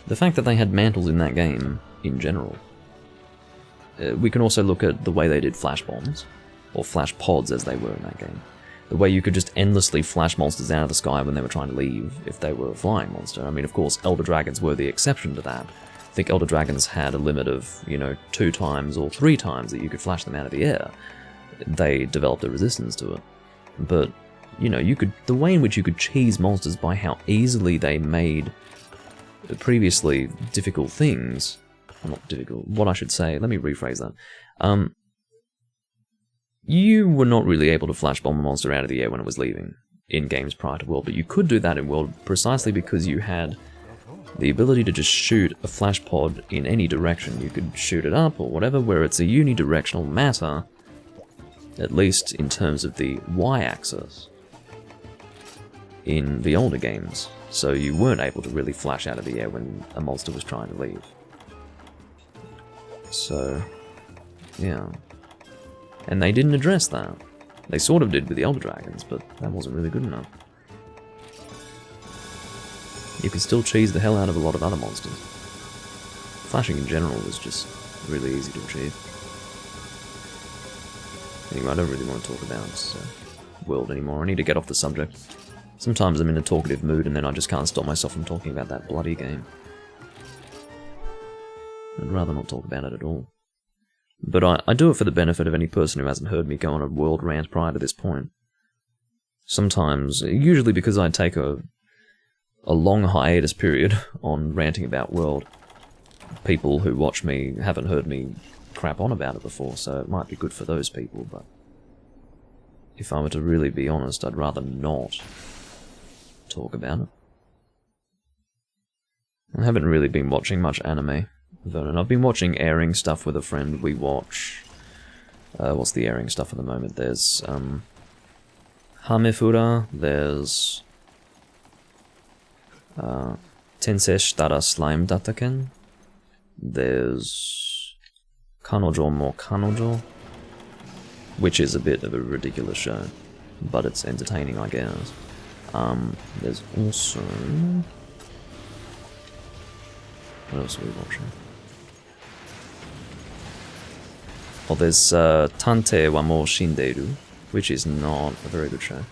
The fact that they had mantles in that game, in general. We can also look at the way they did flash bombs, or flash pods as they were in that game. The way you could just endlessly flash monsters out of the sky when they were trying to leave, if they were a flying monster. I mean, of course, Elder Dragons were the exception to that. I think Elder Dragons had a limit of, 2 times or 3 times that you could flash them out of the air. They developed a resistance to it. But, the way in which you could cheese monsters by how easily they made previously difficult things... Well, not difficult, what I should say, let me rephrase that. You were not really able to flash bomb a monster out of the air when it was leaving in games prior to World, but you could do that in World precisely because you had the ability to just shoot a flash pod in any direction. You could shoot it up or whatever, where it's a unidirectional matter, at least in terms of the y-axis, in the older games. So you weren't able to really flash out of the air when a monster was trying to leave. So, yeah. And they didn't address that. They sort of did with the Elder Dragons, but that wasn't really good enough. You could still cheese the hell out of a lot of other monsters. Flashing in general was just really easy to achieve. Anyway, I don't really want to talk about World anymore. I need to get off the subject. Sometimes I'm in a talkative mood and then I just can't stop myself from talking about that bloody game. I'd rather not talk about it at all. But I do it for the benefit of any person who hasn't heard me go on a World rant prior to this point. Sometimes, usually because I take a long hiatus period on ranting about World, people who watch me haven't heard me crap on about it before, so it might be good for those people, but if I were to really be honest, I'd rather not talk about it. I haven't really been watching much anime, Vernon. I've been watching airing stuff with a friend. We watch... what's the airing stuff at the moment? There's, Hamefura, there's... Tensei Shitara Slime Dataken, there's... Kanojo mo Kanojo, which is a bit of a ridiculous show, but it's entertaining, I guess. There's also... What else are we watching? Well, there's Tante wa mo Shinderu, which is not a very good show.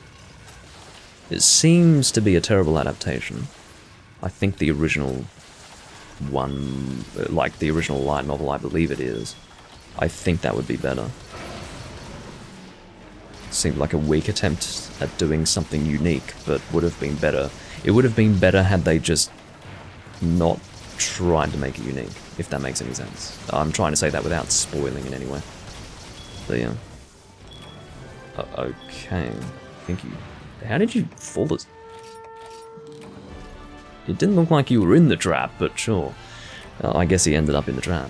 It seems to be a terrible adaptation. I think the original one, like the original light novel, I believe it is. I think that would be better. Seemed like a weak attempt at doing something unique, but would have been better. It would have been better had they just not tried to make it unique, if that makes any sense. I'm trying to say that without spoiling in any way. But yeah. Okay. Thank you. How did you fall this? It didn't look like you were in the trap, but sure. I guess he ended up in the trap.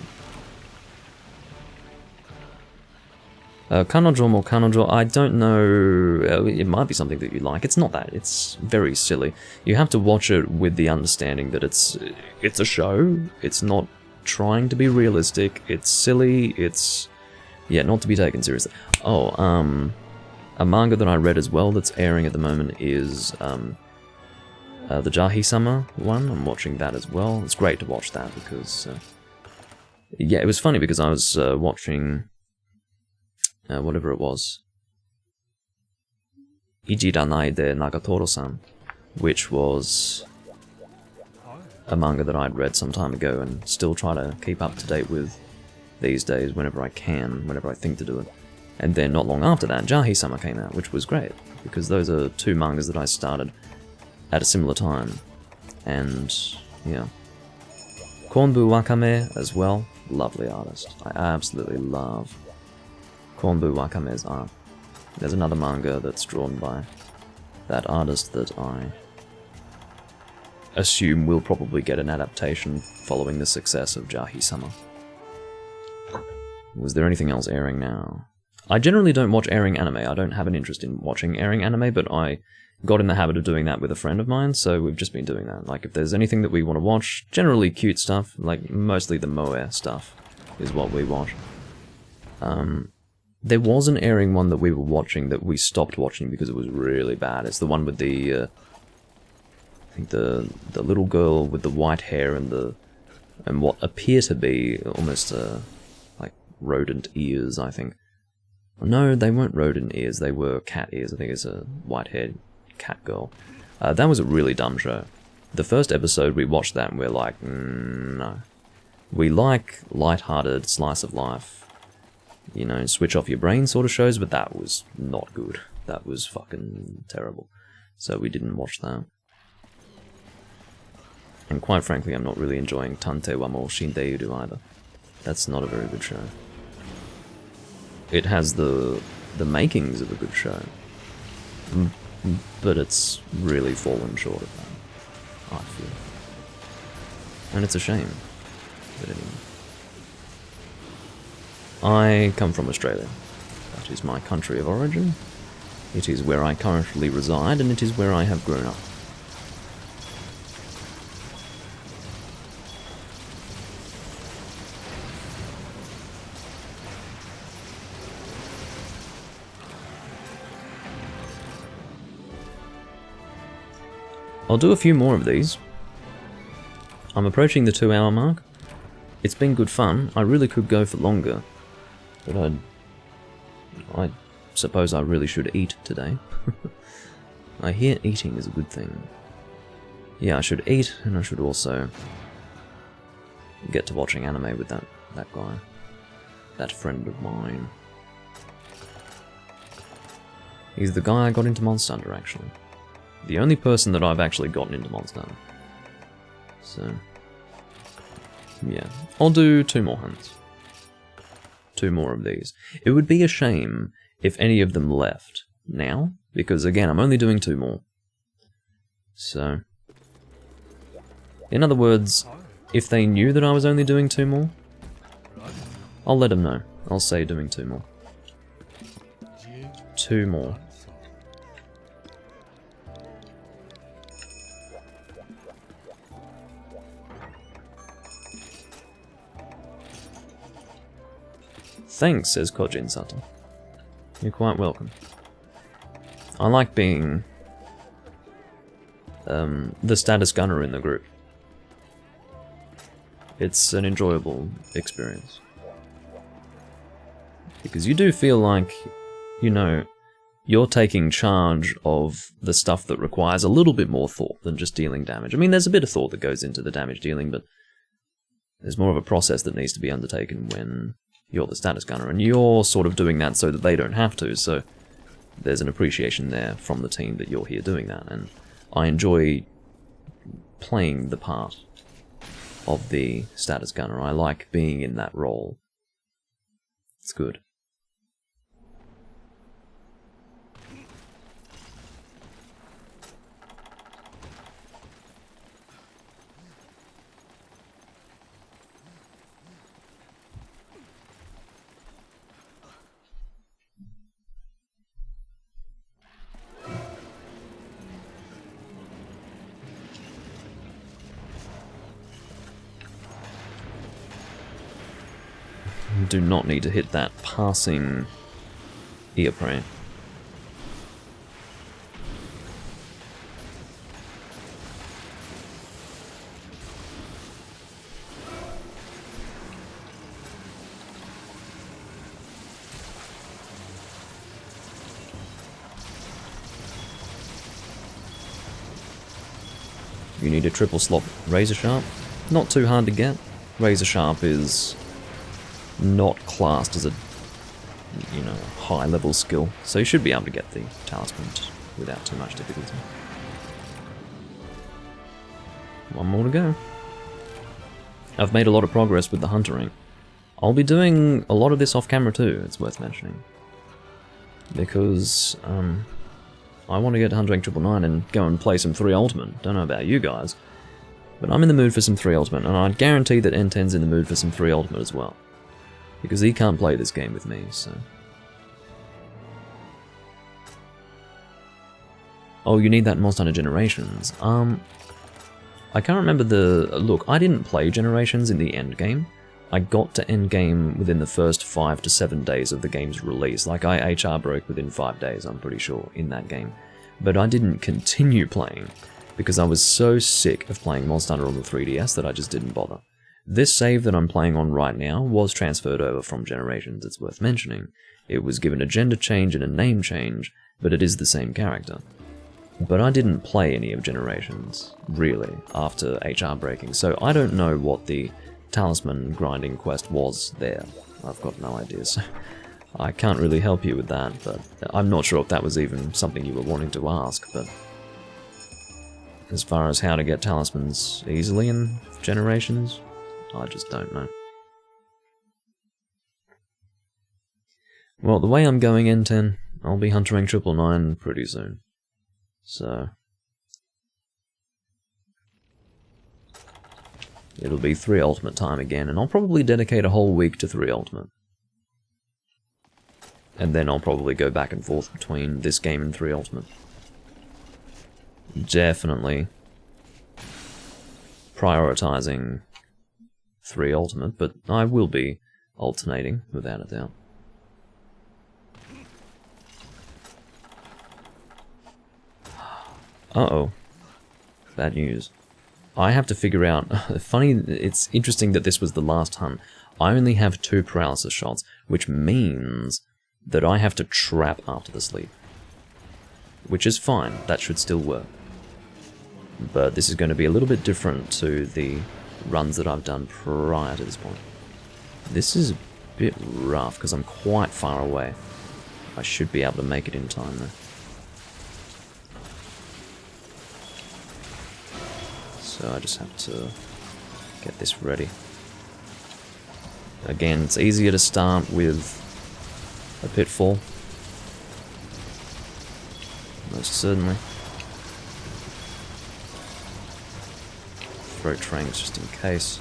Kanojo mo Kanojo, I don't know, it might be something that you like. It's not that, it's very silly. You have to watch it with the understanding that it's a show, it's not trying to be realistic, it's silly, it's, yeah, not to be taken seriously. Oh, a manga that I read as well that's airing at the moment is, the Jahi-sama one. I'm watching that as well. It's great to watch that because, yeah, it was funny because I was watching, whatever it was, Ijiranai de Nagatoro-san, which was a manga that I'd read some time ago and still try to keep up to date with these days whenever I can, whenever I think to do it. And then not long after that, Jahi-sama came out, which was great, because those are two mangas that I started at a similar time. And, yeah. Konbu Wakame as well, lovely artist. I absolutely love Konbu Wakame's art. There's another manga that's drawn by that artist that I assume will probably get an adaptation following the success of Jahi-sama. Was there anything else airing now? I generally don't watch airing anime. I don't have an interest in watching airing anime, but I got in the habit of doing that with a friend of mine, so we've just been doing that. Like, if there's anything that we want to watch, generally cute stuff, like mostly the moe stuff is what we watch. There was an airing one that we were watching that we stopped watching because it was really bad. It's the one with the, I think the little girl with the white hair and what appear to be almost like rodent ears, I think. No, they weren't rodent ears, they were cat ears. I think it's a white-haired cat girl. That was a really dumb show. The first episode we watched that and we're like, no. We like light-hearted, slice of life, you know, switch off your brain sort of shows, but that was not good. That was fucking terrible. So we didn't watch that. And quite frankly, I'm not really enjoying Tante wa mo Shindeiru either. That's not a very good show. It has the makings of a good show, but it's really fallen short of that, I feel. And it's a shame. But anyway. I come from Australia. That is my country of origin. It is where I currently reside, and it is where I have grown up. I'll do a few more of these. I'm approaching the 2-hour mark. It's been good fun. I really could go for longer, but I suppose I really should eat today. I hear eating is a good thing. Yeah, I should eat, and I should also get to watching anime with that guy. That friend of mine. He's the guy I got into Monster Hunter, actually. The only person that I've actually gotten into Monster Hunter. So, yeah. I'll do 2 more hunts. 2 more of these. It would be a shame if any of them left now, because again, I'm only doing 2 more. So, in other words, if they knew that I was only doing 2 more, I'll let them know. I'll say doing 2 more. 2 more. Thanks, says Kojin Sato. You're quite welcome. I like being the status gunner in the group. It's an enjoyable experience. Because you do feel like, you know, you're taking charge of the stuff that requires a little bit more thought than just dealing damage. I mean, there's a bit of thought that goes into the damage dealing, but there's more of a process that needs to be undertaken when you're the status gunner, and you're sort of doing that so that they don't have to, so there's an appreciation there from the team that you're here doing that, and I enjoy playing the part of the status gunner. I like being in that role. It's good. do not need to hit that passing ear prey. You need a triple slot razor sharp. Not too hard to get. Razor sharp is not classed as a, you know, high level skill, so you should be able to get the talisman without too much difficulty. One more to go. I've made a lot of progress with the huntering. I'll be doing a lot of this off camera too, it's worth mentioning. Because, I want to get to Hunt Rank 999 and go and play some 3 Ultimate. Don't know about you guys, but I'm in the mood for some 3 Ultimate, and I guarantee that N10's in the mood for some 3 Ultimate as well. Because he can't play this game with me, so... Oh, you need that in Monster Hunter Generations. I can't remember the... Look, I didn't play Generations in the endgame. I got to endgame within the first 5 to 7 days of the game's release. Like, I HR broke within 5 days, I'm pretty sure, in that game. But I didn't continue playing, because I was so sick of playing Monster Hunter on the 3DS that I just didn't bother. This save that I'm playing on right now was transferred over from Generations, it's worth mentioning. It was given a gender change and a name change, but it is the same character. But I didn't play any of Generations, really, after HR breaking, so I don't know what the talisman grinding quest was there. I've got no idea, so I can't really help you with that, but I'm not sure if that was even something you were wanting to ask, but as far as how to get talismans easily in Generations, I just don't know. Well, the way I'm going, N10, I'll be Hunt Rank 999 pretty soon. So it'll be 3 Ultimate time again, and I'll probably dedicate a whole week to 3 Ultimate. And then I'll probably go back and forth between this game and 3 Ultimate. Definitely prioritizing 3 Ultimate, but I will be alternating, without a doubt. Uh-oh. Bad news. I have to figure out... Funny, it's interesting that this was the last hunt. I only have 2 paralysis shots, which means that I have to trap after the sleep. Which is fine, that should still work. But this is going to be a little bit different to the runs that I've done prior to this point. This is a bit rough, because I'm quite far away. I should be able to make it in time, though. So I just have to get this ready. Again, it's easier to start with a pitfall. Most certainly. Throw tranks just in case.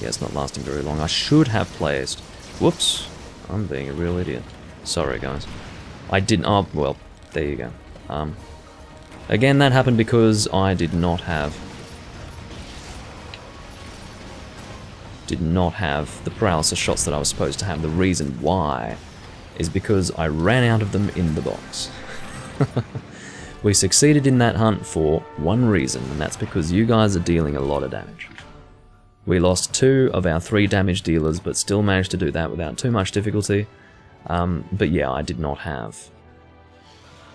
Yeah, it's not lasting very long. I should have placed... Whoops! I'm being a real idiot. Sorry, guys. I didn't... Oh, well, there you go. Again, that happened because I did not have the paralysis shots that I was supposed to have. The reason why is because I ran out of them in the box. We succeeded in that hunt for one reason, and that's because you guys are dealing a lot of damage. We lost 2 of our 3 damage dealers, but still managed to do that without too much difficulty. But yeah, I did not have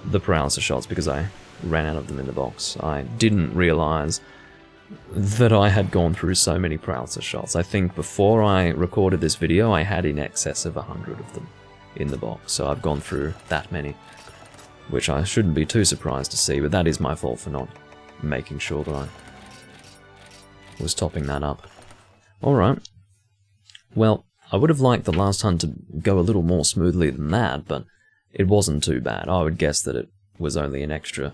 the paralysis shots because I ran out of them in the box. I didn't realize that I had gone through so many paralysis shots. I think before I recorded this video, I had in excess of 100 of them in the box, so I've gone through that many, which I shouldn't be too surprised to see, but that is my fault for not making sure that I was topping that up. Alright. Well, I would have liked the last hunt to go a little more smoothly than that, but it wasn't too bad. I would guess that it was only an extra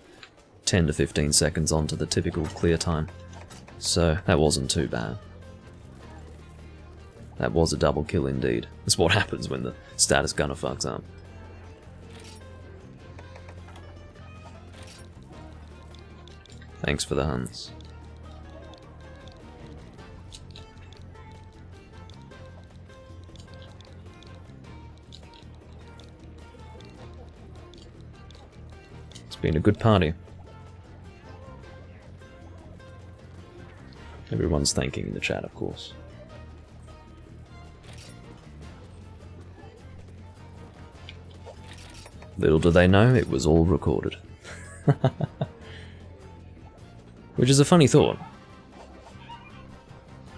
10 to 15 seconds onto the typical clear time. So, that wasn't too bad. That was a double kill indeed. That's what happens when the status gunner fucks up. Thanks for the hunts. It's been a good party. Everyone's thanking in the chat, of course. Little do they know, it was all recorded. Which is a funny thought.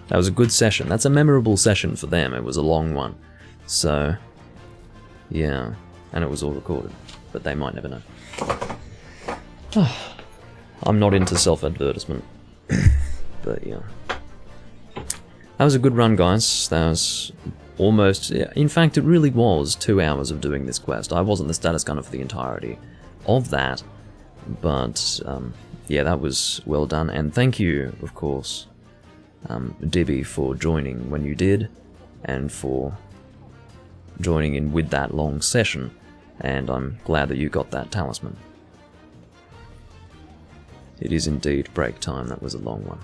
That was a good session. That's a memorable session for them. It was a long one. So, yeah. And it was all recorded. But they might never know. I'm not into self-advertisement. But yeah. That was a good run, guys. That was almost... Yeah, in fact, it really was 2 hours of doing this quest. I wasn't the status gunner for the entirety of that. But, yeah, that was well done. And thank you, of course, Dibby, for joining when you did. And for joining in with that long session. And I'm glad that you got that talisman. It is indeed break time. That was a long one.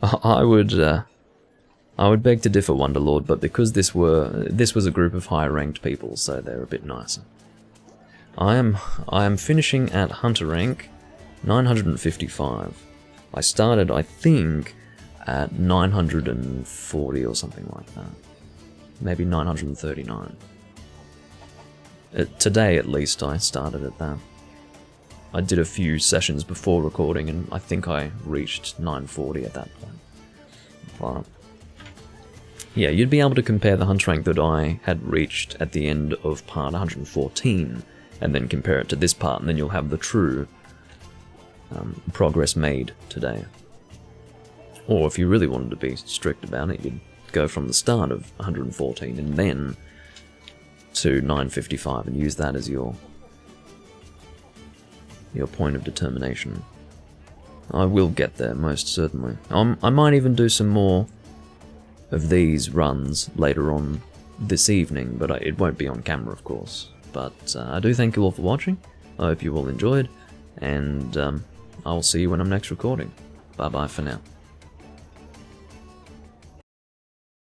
I would beg to differ, Wonderlord, but because this was a group of higher ranked people, so they're a bit nicer. I am finishing at Hunter rank 955. I started, I think, at 940 or something like that. Maybe 939. Today, at least, I started at that. I did a few sessions before recording, and I think I reached 940 at that point. But yeah, you'd be able to compare the hunt rank that I had reached at the end of part 114, and then compare it to this part, and then you'll have the true progress made today. Or if you really wanted to be strict about it, you'd go from the start of 114 and then to 955 and use that as your point of determination. I will get there, most certainly. I might even do some more of these runs later on this evening, but it won't be on camera, of course. But I do thank you all for watching. I hope you all enjoyed, and I will see you when I'm next recording. Bye bye for now.